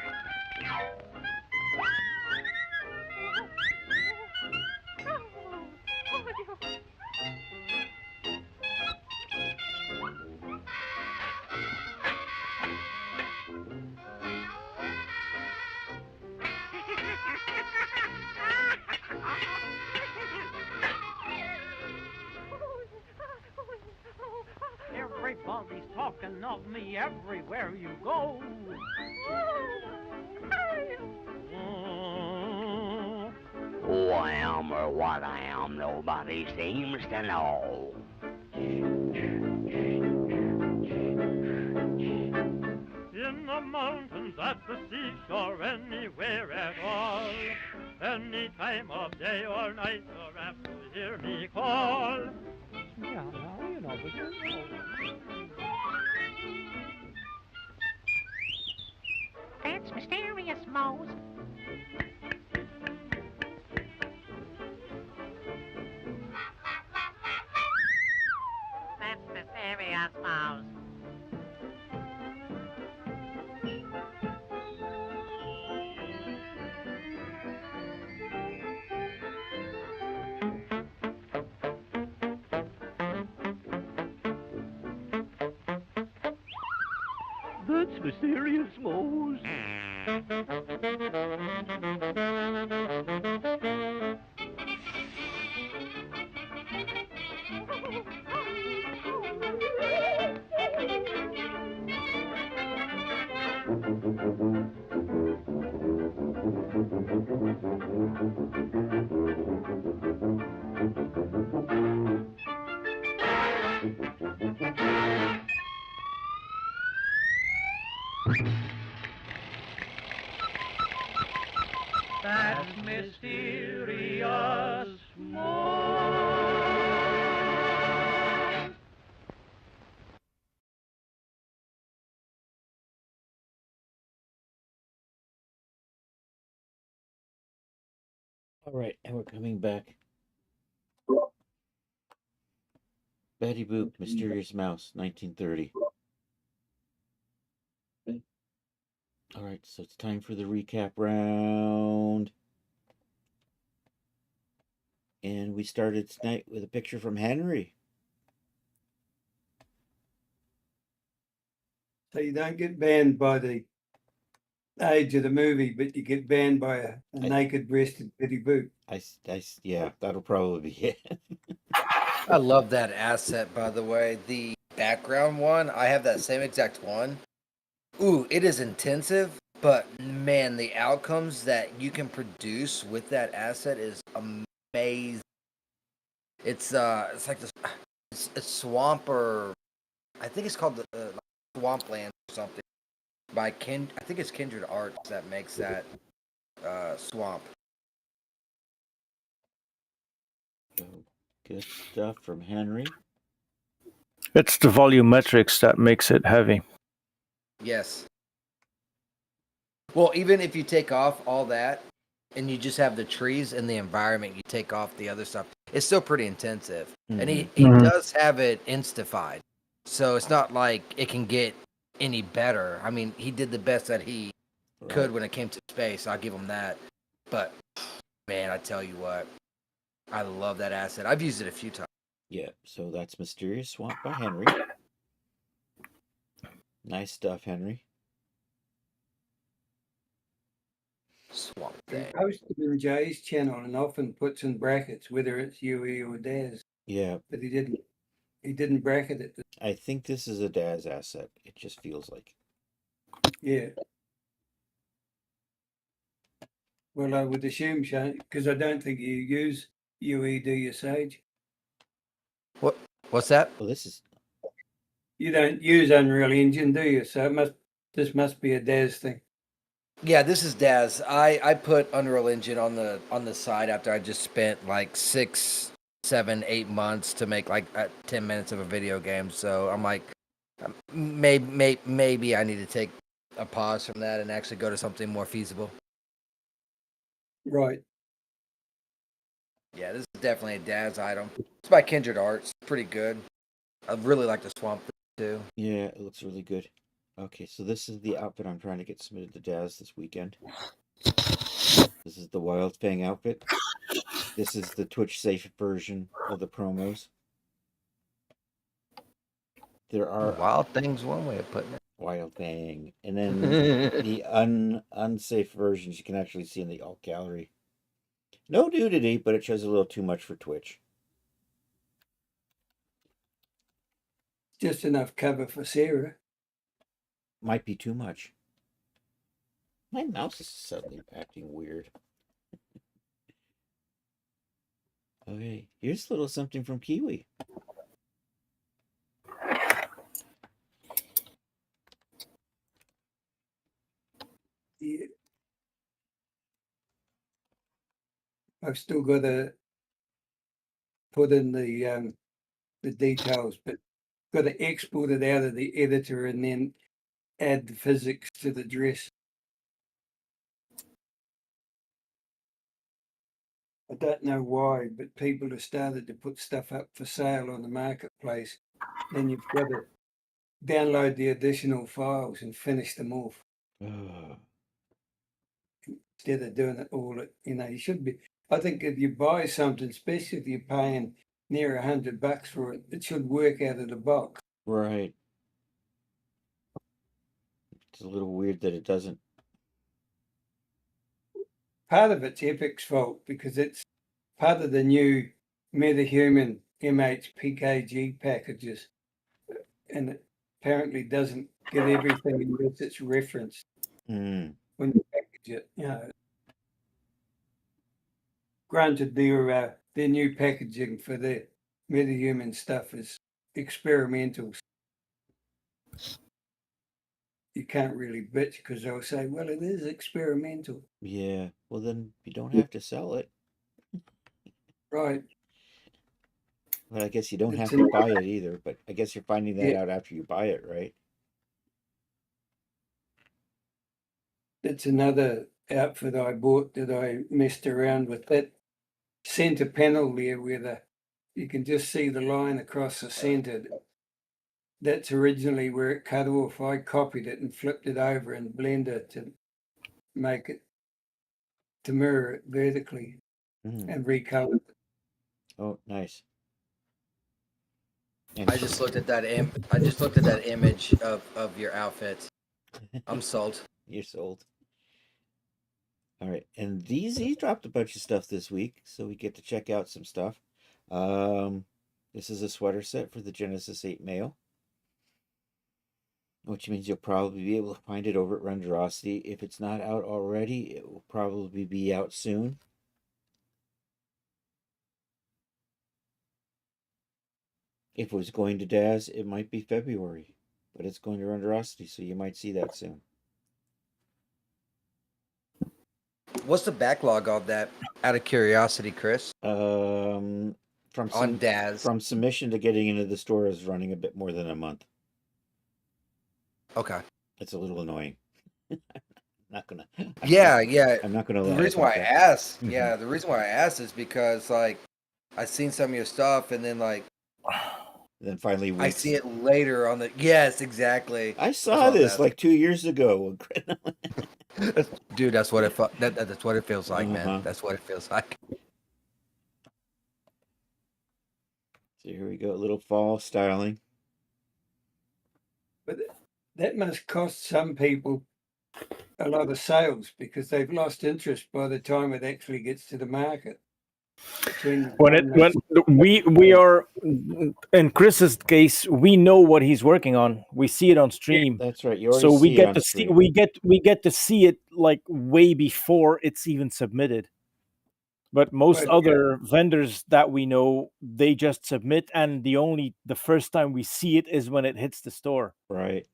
Everybody's talking of me everywhere you go. Who I am or what I am, nobody seems to know. In the mountains, at the seashore, anywhere at all. Any time of day or night, you're apt to hear me call. Yeah, now, you know, but That's Mysterious Mouse. That's Mysterious Mouse. That's Mysterious Mouse. That's Mysterious Mouse. All right, and we're coming back. Betty Boop, Mysterious Mouse, 1930. All right, so it's time for the recap round. And we started tonight with a picture from Henry. So you don't get banned by the age of the movie, but you get banned by a naked-breasted Betty Boop. Yeah, that'll probably be it. I love that asset, by the way. The background one, I have that same exact one. Ooh, it is intensive, but man, the outcomes that you can produce with that asset is amazing. It's like this, it's a swamp, or I think it's called the Swampland or something. By I think it's Kindred Arts that makes that swamp. So, good stuff from Henry. It's the volumetrics that makes it heavy. Yes. Well, even if you take off all that and you just have the trees and the environment, you take off the other stuff, it's still pretty intensive. And he does have it instified. So it's not like it can get any better. I mean, he did the best that he could when it came to space. I'll give him that. But man, I tell you what, I love that asset. I've used it a few times. Yeah, so that's Mysterious Swamp by Henry. Nice stuff, Henry. Swamp He thing. posts it in Jay's channel and often puts in brackets whether it's UE or Daz, Yeah, but he didn't bracket it. I think this is a Daz asset. It just feels like. Yeah. Well, I would assume, Shane, because I don't think you use UE, do you, Sage? What's that? Well, this is. You don't use Unreal Engine, do you? So this must be a Daz thing. Yeah, this is Daz. I put Unreal Engine on the side after I just spent like 6, 7, 8 months to make like 10 minutes of a video game. So I'm like, maybe I need to take a pause from that and actually go to something more feasible. Right. Yeah, this is definitely a Daz item. It's by Kindred Arts. Pretty good. I really like the swamp too. Yeah, it looks really good. Okay, so this is the outfit I'm trying to get submitted to Daz this weekend. This is the Wild Fang outfit. This is the Twitch safe version of the promos. There are Wild Thing's one way of putting it. Wild Fang, and then the unsafe versions you can actually see in the alt gallery. No nudity, but it shows a little too much for Twitch. Just enough cover for Sarah. Might be too much. My mouse is suddenly acting weird. Okay, here's a little something from Kiwi. Yeah. I've still got to put in the details, but got to export it out of the editor and then add the physics to the dress. I don't know why, but people have started to put stuff up for sale on the marketplace. Then you've got to download the additional files and finish them off instead of doing it all. You should be. I think if you buy something, especially if you're paying near $100 for it, it should work out of the box. Right. It's a little weird that it doesn't. Part of it's Epic's fault because it's part of the new MetaHuman MHPKG packages, and it apparently doesn't get everything unless it's referenced when you package it. Granted, their new packaging for the MetaHuman stuff is experimental. You can't really bitch because they'll say, well, it is experimental. Yeah, well then you don't have to sell it. Right. But I guess you don't have It's to buy it either, but I guess you're finding that out after you buy it, right? That's another outfit I bought that I messed around with. That center panel there where you can just see the line across the center. That's originally where it cut off. I copied it and flipped it over in Blender to make it to mirror it vertically and recolored it. Oh, nice. I just looked at that image of your outfit. I'm sold. You're sold. All right, and he dropped a bunch of stuff this week, so we get to check out some stuff. This is a sweater set for the Genesis 8 male, which means you'll probably be able to find it over at Renderosity. If it's not out already, it will probably be out soon. If it was going to Daz, it might be February, but it's going to Renderosity, so you might see that soon. What's the backlog of that? Out of curiosity, Chris. From On Daz. from submission to getting into the store is running a bit more than a month. Okay. It's a little annoying. Not gonna. Yeah, yeah. I'm not gonna The lie. reason about why I that. asked, Mhm. yeah, the reason why I asked is because like I seen some of your stuff, and then like Then finally, I weeks. see it later on the. Yes, exactly. I saw what I was this asking. like 2 years ago. Dude, that's what it that's what it feels like, Uh-huh. man. That's what it feels like. So here we go, a little fall styling. But that must cost some people a lot of sales because they've lost interest by the time it actually gets to the market. When we are in Chris's case, we know what he's working on. We see it on stream. That's right. You already So we see it get on to see stream. we get to see it like way before it's even submitted. But most Well, yeah. other vendors that we know, they just submit, and the first time we see it is when it hits the store. Right.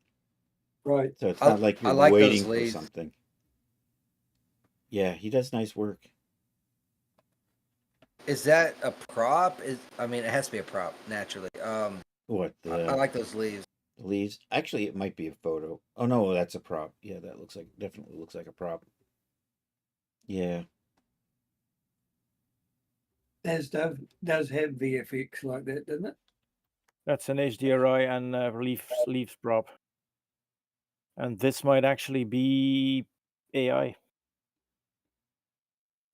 Right. So it's I- not like I you're like those waiting for leads. something. Yeah, he does nice work. Is that a prop? I mean, it has to be a prop naturally. What the I like those leaves. leaves? Actually, it might be a photo. Oh no, that's a prop. Yeah, that definitely looks like a prop. Yeah. As does have VFX like that, doesn't it? That's an HDRI and leaves prop. And this might actually be AI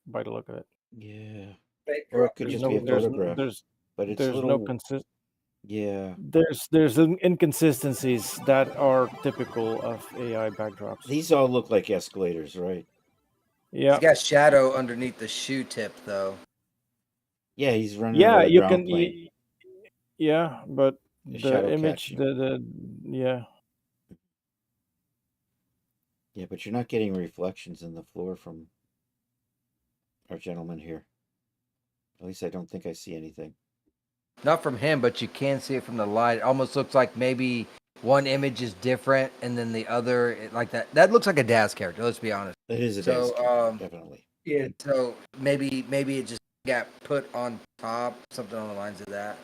by the look of it. Yeah. Backdrop. Or it could There's just no be a photograph. there's But it's there's little. no Yeah. there's inconsistencies that are typical of AI backdrops. These all look like escalators, right? Yeah. It's got shadow underneath the shoe tip, though. Yeah, he's running Yeah, over the you ground can plane. yeah, but The the shadow image catching. the yeah. Yeah, but you're not getting reflections in the floor from our gentleman here. At least I don't think I see anything. Not from him, but you can see it from the light. It almost looks like maybe one image is different, and then the other like that. That looks like a Daz character. Let's be honest. That is a So, desk, definitely. Yeah. So maybe it just got put on top, something on the lines of that.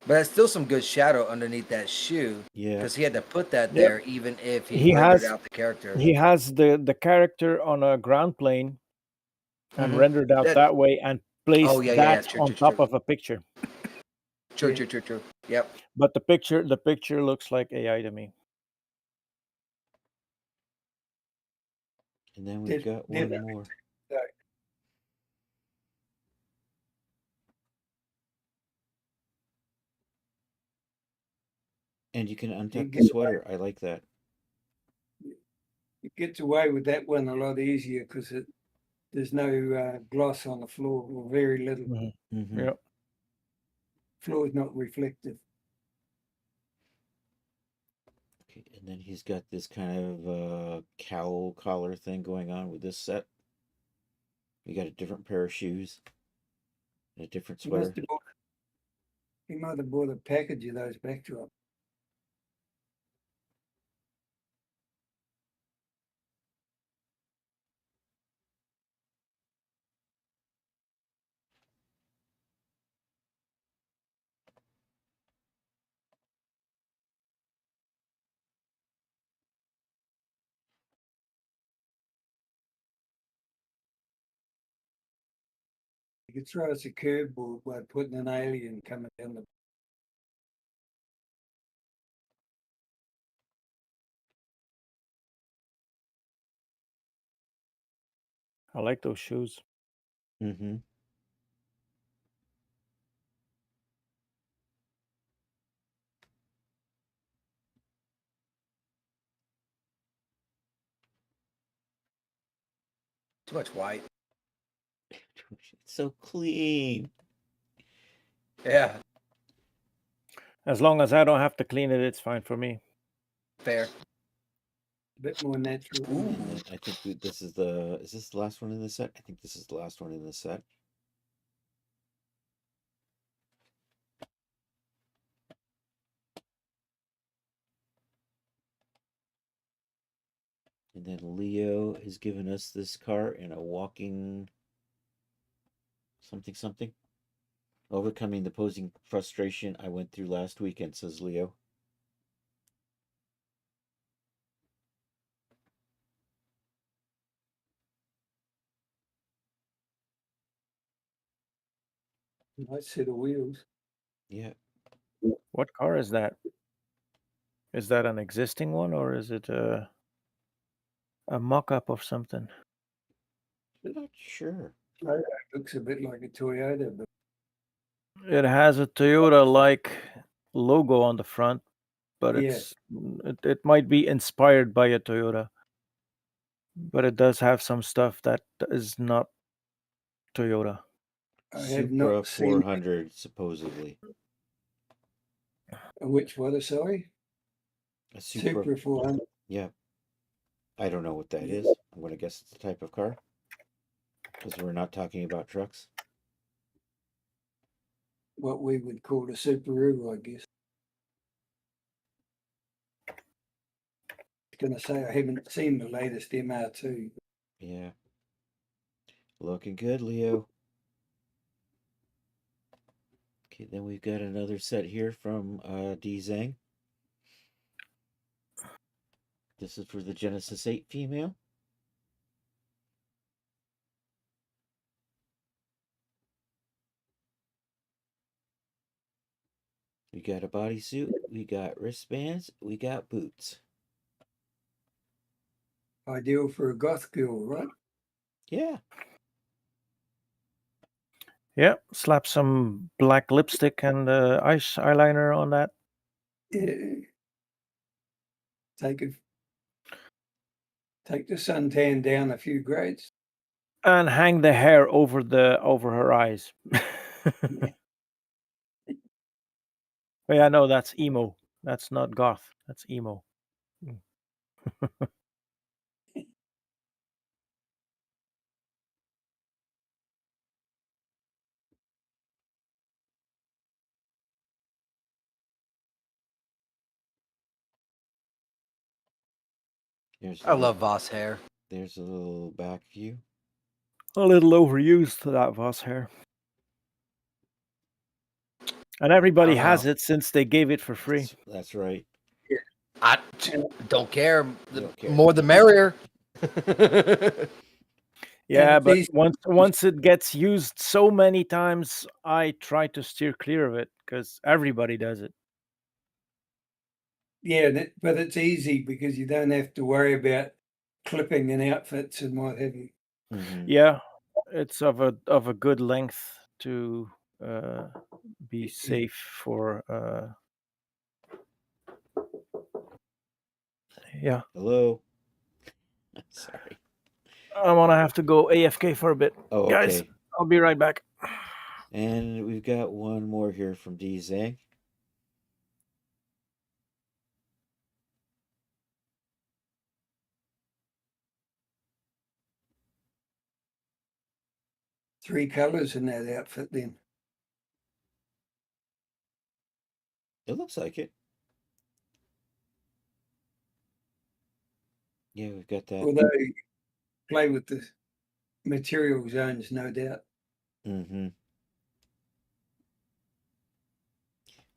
But there's still some good shadow underneath that shoe Yeah. because he had to put that Yep. there, even if He he rendered has- out the character. He has the character on a ground plane and Mhm. rendered out that way and placed Oh, yeah, that true, on true, top true. of a picture. True. Yep. But the picture looks like AI to me. And then we've got one more. And you can untuck the sweater. I like that. It gets away with that one a lot easier because there's no gloss on the floor or very little. Mm-hmm. Yeah. Floor is not reflective. Okay, and then he's got this kind of cowl collar thing going on with this set. We got a different pair of shoes and a different sweater. He might have bought a package of those backdrops. You could throw us a curveball by putting an alien coming down the. I like those shoes. Mm-hmm. Too much white. It's so clean. Yeah, As long as I don't have to clean it, it's fine for me. fair. A bit more natural. Ooh. And then I think this is the. Is this the last one in the set? I think this is the last one in the set. And then Leo has given us this car in a walking something. Overcoming the posing frustration I went through last weekend, says Leo. Nice set of wheels. Yeah. What car is that? Is that an existing one or is it a mock-up of something? I'm not sure. Looks a bit like a Toyota, but It has a Toyota-like logo on the front, but Yeah. it might be inspired by a Toyota, but it does have some stuff that is not Toyota. I have Supra not seen 400 supposedly. which one, sorry? A Supra. Supra 400. Yeah. I don't know what that is. I'm going to guess it's the type of car. Because we're not talking about trucks. What we would call a Subaru, I guess. I was going to say I haven't seen the latest MR2. Yeah. Looking good, Leo. Okay, then we've got another set here from D Zhang. This is for the Genesis 8 female. We got a bodysuit, we got wristbands, we got boots. Ideal for a goth girl, right? Yeah. Yeah, slap some black lipstick and eyeliner on that. Yeah. Take the suntan down a few grades. And hang the hair over her eyes. Oh, yeah, no, that's emo. That's not goth. That's emo. I love Voss hair. There's a little back view. A little overused, that Voss hair. And everybody has it since they gave it for free. That's right. I don't care. Don't care. More the merrier. Yeah, And but these- once it gets used so many times, I try to steer clear of it because everybody does it. Yeah, but it's easy because you don't have to worry about clipping in outfits and what have you. Mhm. Yeah, it's of a good length to be safe for. Yeah, Hello. Sorry. I'm gonna have to go AFK for a bit, Oh, okay. guys. I'll be right back. And we've got one more here from D Zhang. Three colors in that outfit then. It looks like it. Yeah, we've got that. Although play with the material zones, no doubt. Mm-hmm.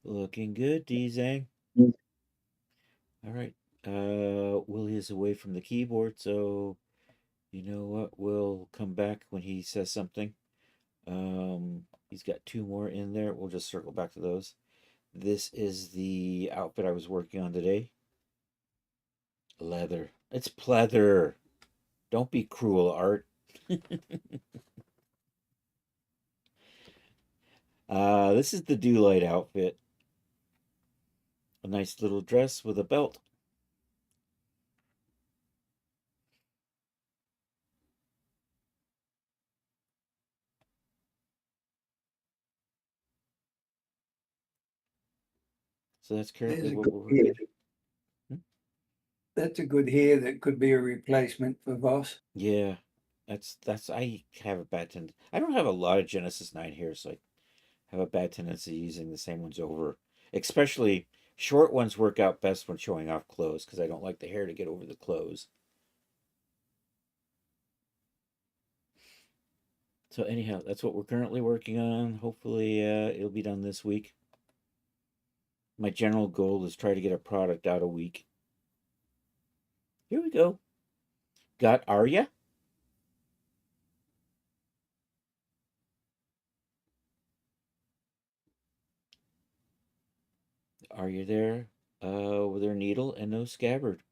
Looking good, D Zhang. All right. Willie is away from the keyboard, so you know what? We'll come back when he says something. He's got two more in there. We'll just circle back to those. This is the outfit I was working on today. Leather. It's pleather. Don't be cruel, Art. This is the Dewlight outfit. A nice little dress with a belt. So that's There's currently a what good we're hair. working. That's a good hair that could be a replacement for Voss. Yeah, that's I have a bad tendency. I don't have a lot of Genesis 9 hair, so I have a bad tendency using the same ones over. Especially short ones work out best when showing off clothes because I don't like the hair to get over the clothes. So anyhow, that's what we're currently working on. Hopefully, it'll be done this week. My general goal is try to get a product out a week. Here we go. Got Arya? Arya there, with her needle and no scabbard.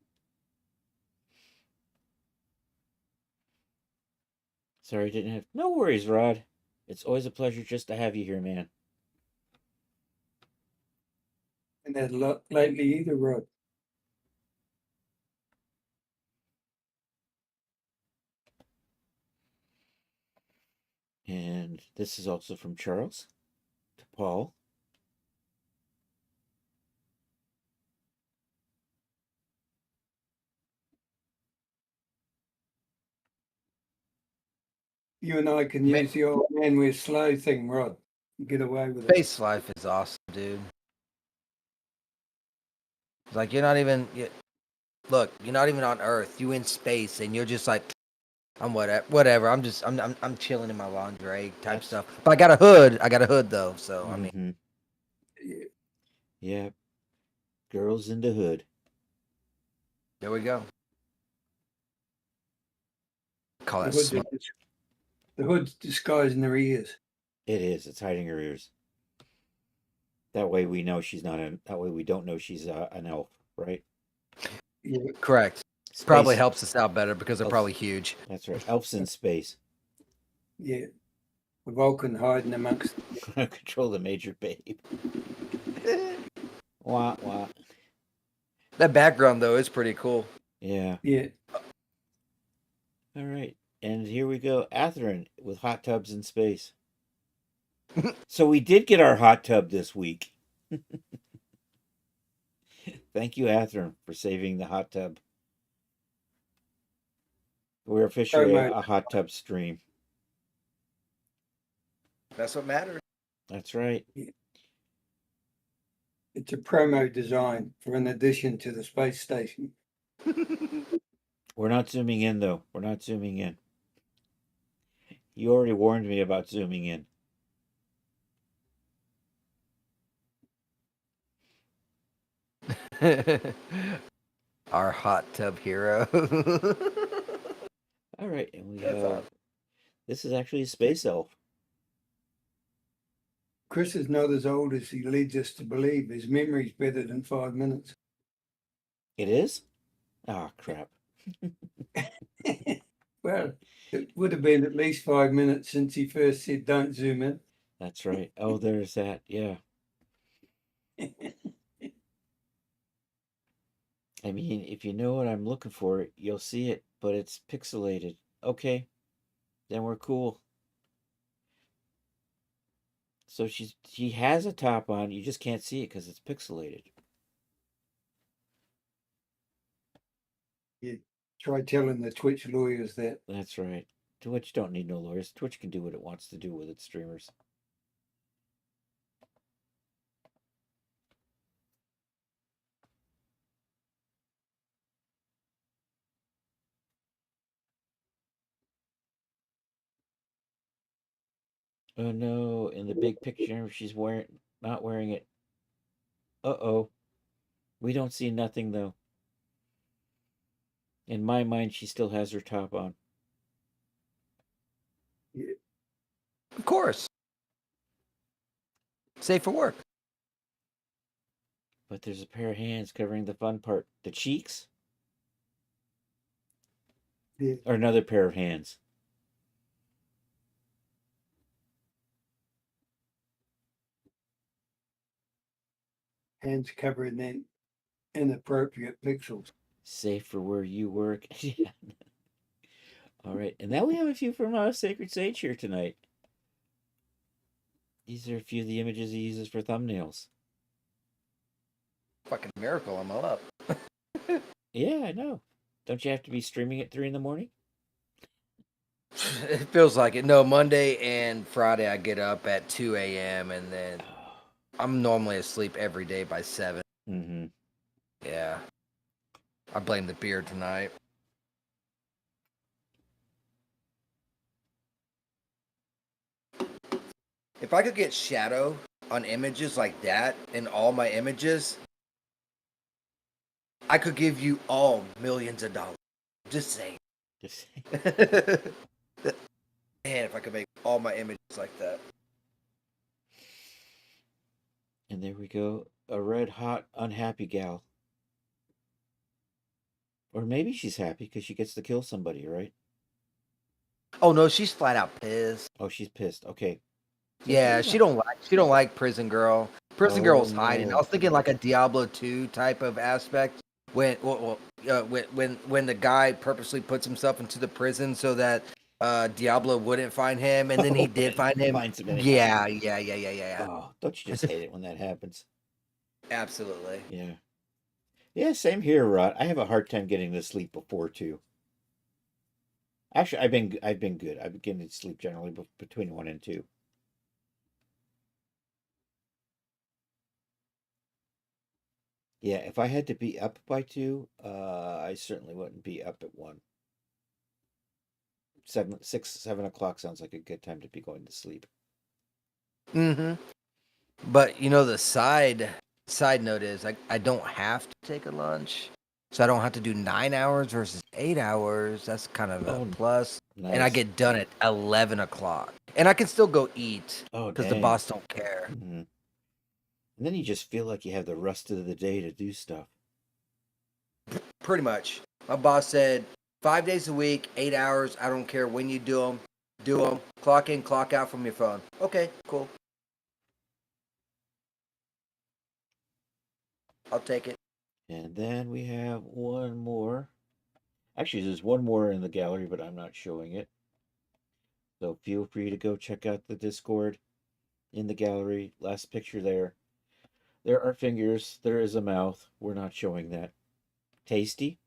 Sorry, I didn't have. No worries, Rod. It's always a pleasure just to have you here, man. And that lately either, Rod. And this is also from Charles to Paul. You and I can Man. use the old man with slow thing, Rod. Get away with it. Space life is awesome, dude. It's like you're not even. Look, you're not even on Earth. You in space, and you're just like, I'm whatever. I'm chilling in my lingerie type stuff. But I got a hood. I got a hood though. So I mean, Mhm. Yeah. Yeah. Girls in the hood. there we go. Call The that hood's, smut. the hood's disguising their ears. It is. It's hiding her ears. That way we know she's not an. That way we don't know she's an elf, right? Yeah. Correct. Probably Space- helps us out better because they're Elves. probably huge. That's right. Elves in space. Yeah. The Vulcan hiding amongst. Control the major babe. Wah wah. That background though is pretty cool. Yeah. Yeah. All right. And here we go. Atherin with hot tubs in space. So we did get our hot tub this week. Thank you, Atherin, for saving the hot tub. We're officially Sorry, a hot tub stream. That's what matters. That's right. It's a promo design for an addition to the space station. We're not zooming in, though. We're not zooming in. You already warned me about zooming in. Our hot tub hero. All right, and we That's have. awesome. This is actually a space elf. Chris is not as old as he leads us to believe. His memory's better than 5 minutes. It is? Ah, crap. Well, it would have been at least 5 minutes since he first said don't zoom in. That's right. Oh, there's that. Yeah. I mean, if you know what I'm looking for, you'll see it, but it's pixelated. Okay, then we're cool. So she has a top on, you just can't see it because it's pixelated. Try telling the Twitch lawyers that. That's right. Twitch don't need no lawyers. Twitch can do what it wants to do with its streamers. Oh no, in the big picture she's not wearing it. Uh-oh. We don't see nothing though. In my mind she still has her top on. Of course. Safe for work. But there's a pair of hands covering the fun part. The cheeks? Yeah. Or another pair of hands. Hands covered in inappropriate pixels. Safe for where you work. Yeah. All right. And now we have a few from Sacred Sage here tonight. These are a few of the images he uses for thumbnails. fucking miracle. I'm up. Yeah, I know. Don't you have to be streaming at 3 in the morning? It feels like it. No, Monday and Friday I get up at 2 a.m. and then I'm normally asleep every day by 7. Mm-hmm. Yeah. I blame the beer tonight. If I could get shadow on images like that in all my images, I could give you all millions of dollars. Just saying. Just Man, if I could make all my images like that. and there we go. A red hot, unhappy gal. Or maybe she's happy because she gets to kill somebody, right? Oh no, she's flat out pissed. Oh, she's pissed. Okay. Yeah, she don't like Prison Girl. Prison Girl was hiding. I no. was thinking like a Diablo 2 type of aspect when when the guy purposely puts himself into the prison so that Diablo wouldn't find him, and then he did find him. Finds him anyhow. Yeah. Oh, don't you just hate it when that happens? Absolutely. Yeah. Yeah, same here, Rod. I have a hard time getting to sleep before 2. Actually, I've been good. I've been getting to sleep generally between 1 and 2. Yeah, if I had to be up by 2, I certainly wouldn't be up at 1. 7 o'clock sounds like a good time to be going to sleep. Mm-hmm. But you know the side note is I don't have to take a lunch. So I don't have to do 9 hours versus 8 hours. That's kind of a plus. Nice. And I get done at 11 o'clock. And I can still go eat Oh, because the dang. boss don't care. Mhm. And then you just feel like you have the rest of the day to do stuff. Pretty much. My boss said 5 days a week, 8 hours. I don't care when you do them. Do them. Clock in, clock out from your phone. Okay, cool. I'll take it. And then we have one more. Actually, there's one more in the gallery, but I'm not showing it. So feel free to go check out the Discord in the gallery. Last picture there. There are fingers. There is a mouth. We're not showing that. Tasty?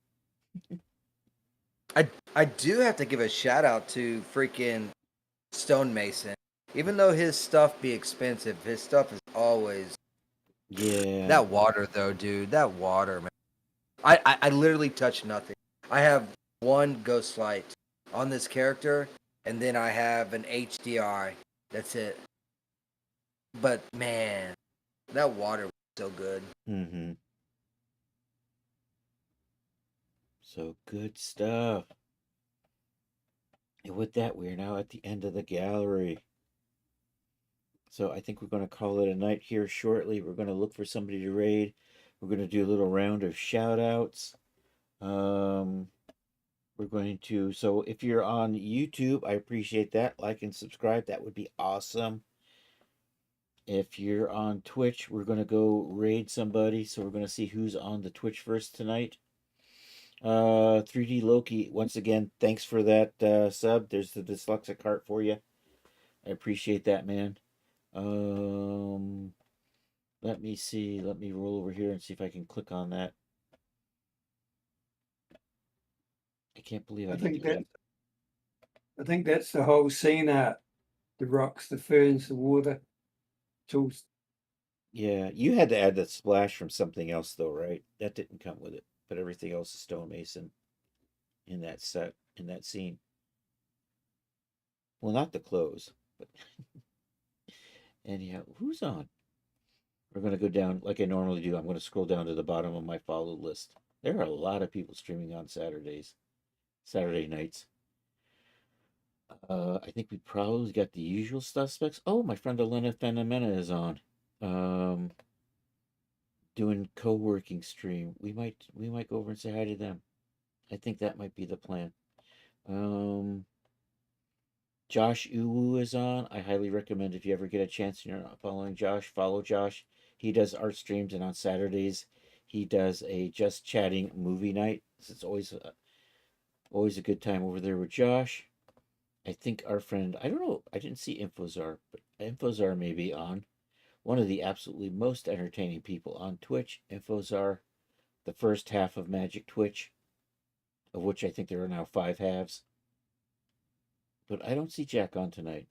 I do have to give a shout out to freaking Stonemason. Even though his stuff be expensive, his stuff is always Yeah. that water though, dude. That water, man. I literally touch nothing. I have one ghost light on this character, and then I have an HDR. That's it. But man, that water was so good. Mm-hmm. So good stuff. And with that, we are now at the end of the gallery. So I think we're going to call it a night here shortly. We're going to look for somebody to raid. We're going to do a little round of shout outs. We're going to, so if you're on YouTube, I appreciate that. Like and subscribe. That would be awesome. If you're on Twitch, we're going to go raid somebody. So we're going to see who's on the Twitch first tonight. 3D Loki, once again, thanks for that sub. There's the dyslexic heart for you. I appreciate that, man. Let me see. Let me roll over here and see if I can click on that. I can't believe I need to do I think that's the whole scene art. The rocks, the ferns, the water. It's all Yeah, you had to add that splash from something else, though, right? That didn't come with it, but everything else is stonemason in that set, in that scene. Well, not the clothes, but anyhow, who's on? We're going to go down like I normally do. I'm going to scroll down to the bottom of my follow list. There are a lot of people streaming on Saturday nights. I think we probably got the usual suspects. Oh, my friend Elena Fenomena is on. Doing co-working stream. We might go over and say hi to them. I think that might be the plan. Josh Uwu is on. I highly recommend if you ever get a chance and you're not following Josh, follow Josh. He does art streams, and on Saturdays he does a just chatting movie night. So it's always a good time over there with Josh. I think our friend, I don't know, I didn't see Infozar, but Infozar may be on. one of the absolutely most entertaining people on Twitch. Infozar, the first half of Magic Twitch, of which I think there are now 5 halves. But I don't see Jack on tonight.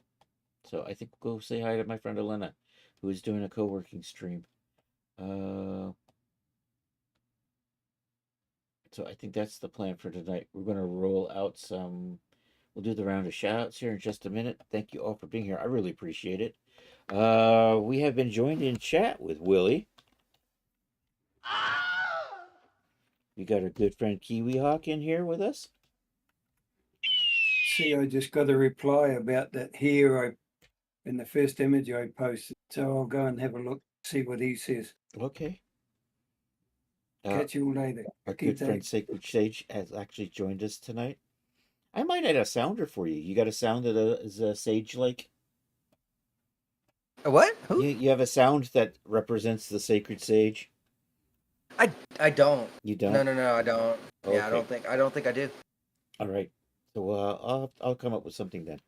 So I think we'll go say hi to my friend Elena, who is doing a co-working stream. So I think that's the plan for tonight. We're going to roll out some... We'll do the round of shout-outs here in just a minute. Thank you all for being here. I really appreciate it. We have been joined in chat with Willie. We got our good friend Kiwi Hawk in here with us. See, I just got a reply about that here in the first image I posted. So I'll go and have a look, see what he says. Okay. Catch you all later. Our Keep good friend safe. Sacred Sage has actually joined us tonight. I might add a sounder for you. You got a sound that is a sage like? A what? Who? You have a sound that represents the sacred sage? I don't. You don't? No, I don't. Yeah, I Okay. don't think I do. All right. So I'll come up with something then.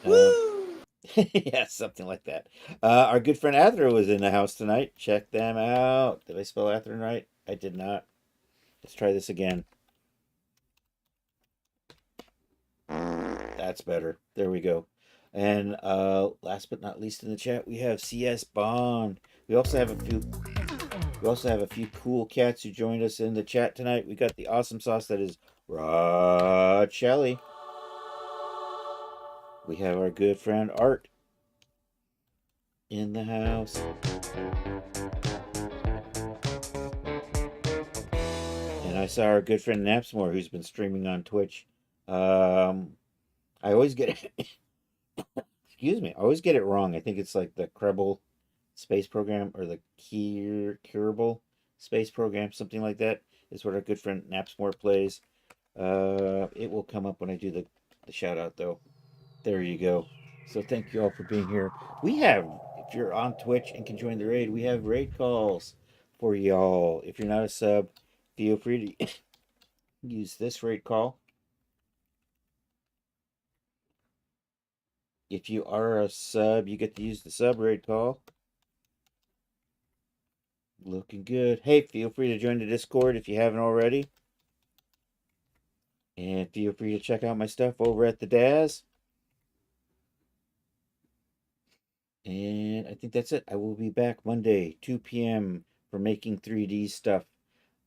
Woo! Yeah, something like that. Our good friend Athro was in the house tonight. Check them out. Did I spell Athro right? I did not. Let's try this again. That's better. There we go. And last but not least in the chat, we have CS Bond. We also have a few cool cats who joined us in the chat tonight. We got the awesome sauce that is Rod Shelley. We have our good friend Art in the house. And I saw our good friend Napsmore, who's been streaming on Twitch. I always get it. Excuse me. I always get it wrong. I think it's like the Krebel space program or the Curable space program, something like that. Is what our good friend Napsmore plays. It will come up when I do the shout out though. There you go. So thank you all for being here. We have, if you're on Twitch and can join the raid, we have raid calls for y'all. If you're not a sub, feel free to use this raid call. If you are a sub, you get to use the sub raid call. Looking good. Hey, feel free to join the Discord if you haven't already. And feel free to check out my stuff over at the Daz. And I think that's it. I will be back Monday, 2 p.m. for making 3D stuff.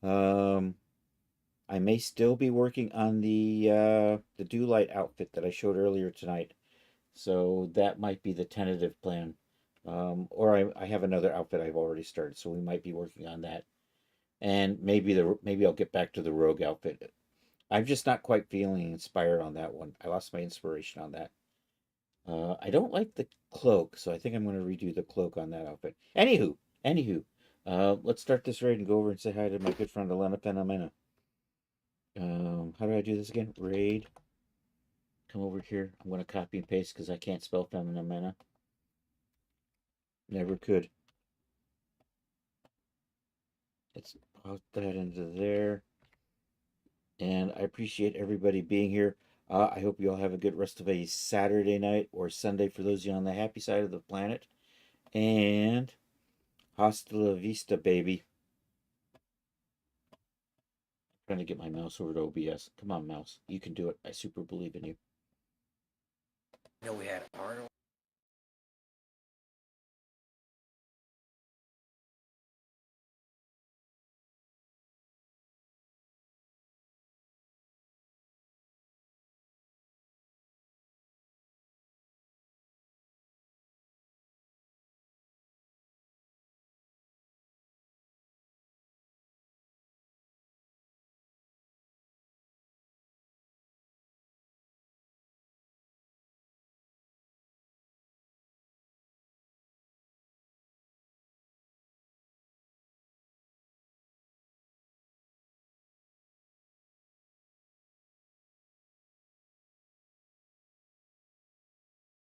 I may still be working on the Do Light outfit that I showed earlier tonight. So that might be the tentative plan. Or I have another outfit I've already started, so we might be working on that. And maybe I'll get back to the rogue outfit. I'm just not quite feeling inspired on that one. I lost my inspiration on that. I don't like the cloak, so I think I'm going to redo the cloak on that outfit. Anywho, let's start this raid and go over and say hi to my good friend Elena Penamena. How do I do this again? Raid. Come over here. I'm going to copy and paste because I can't spell Penamena. Never could. Let's put that into there. And I appreciate everybody being here. I hope you all have a good rest of a Saturday night or Sunday for those of you on the happy side of the planet. And hasta la vista, baby. I'm trying to get my mouse over to OBS. Come on, mouse. You can do it. I super believe in you. You know, we had Arnold.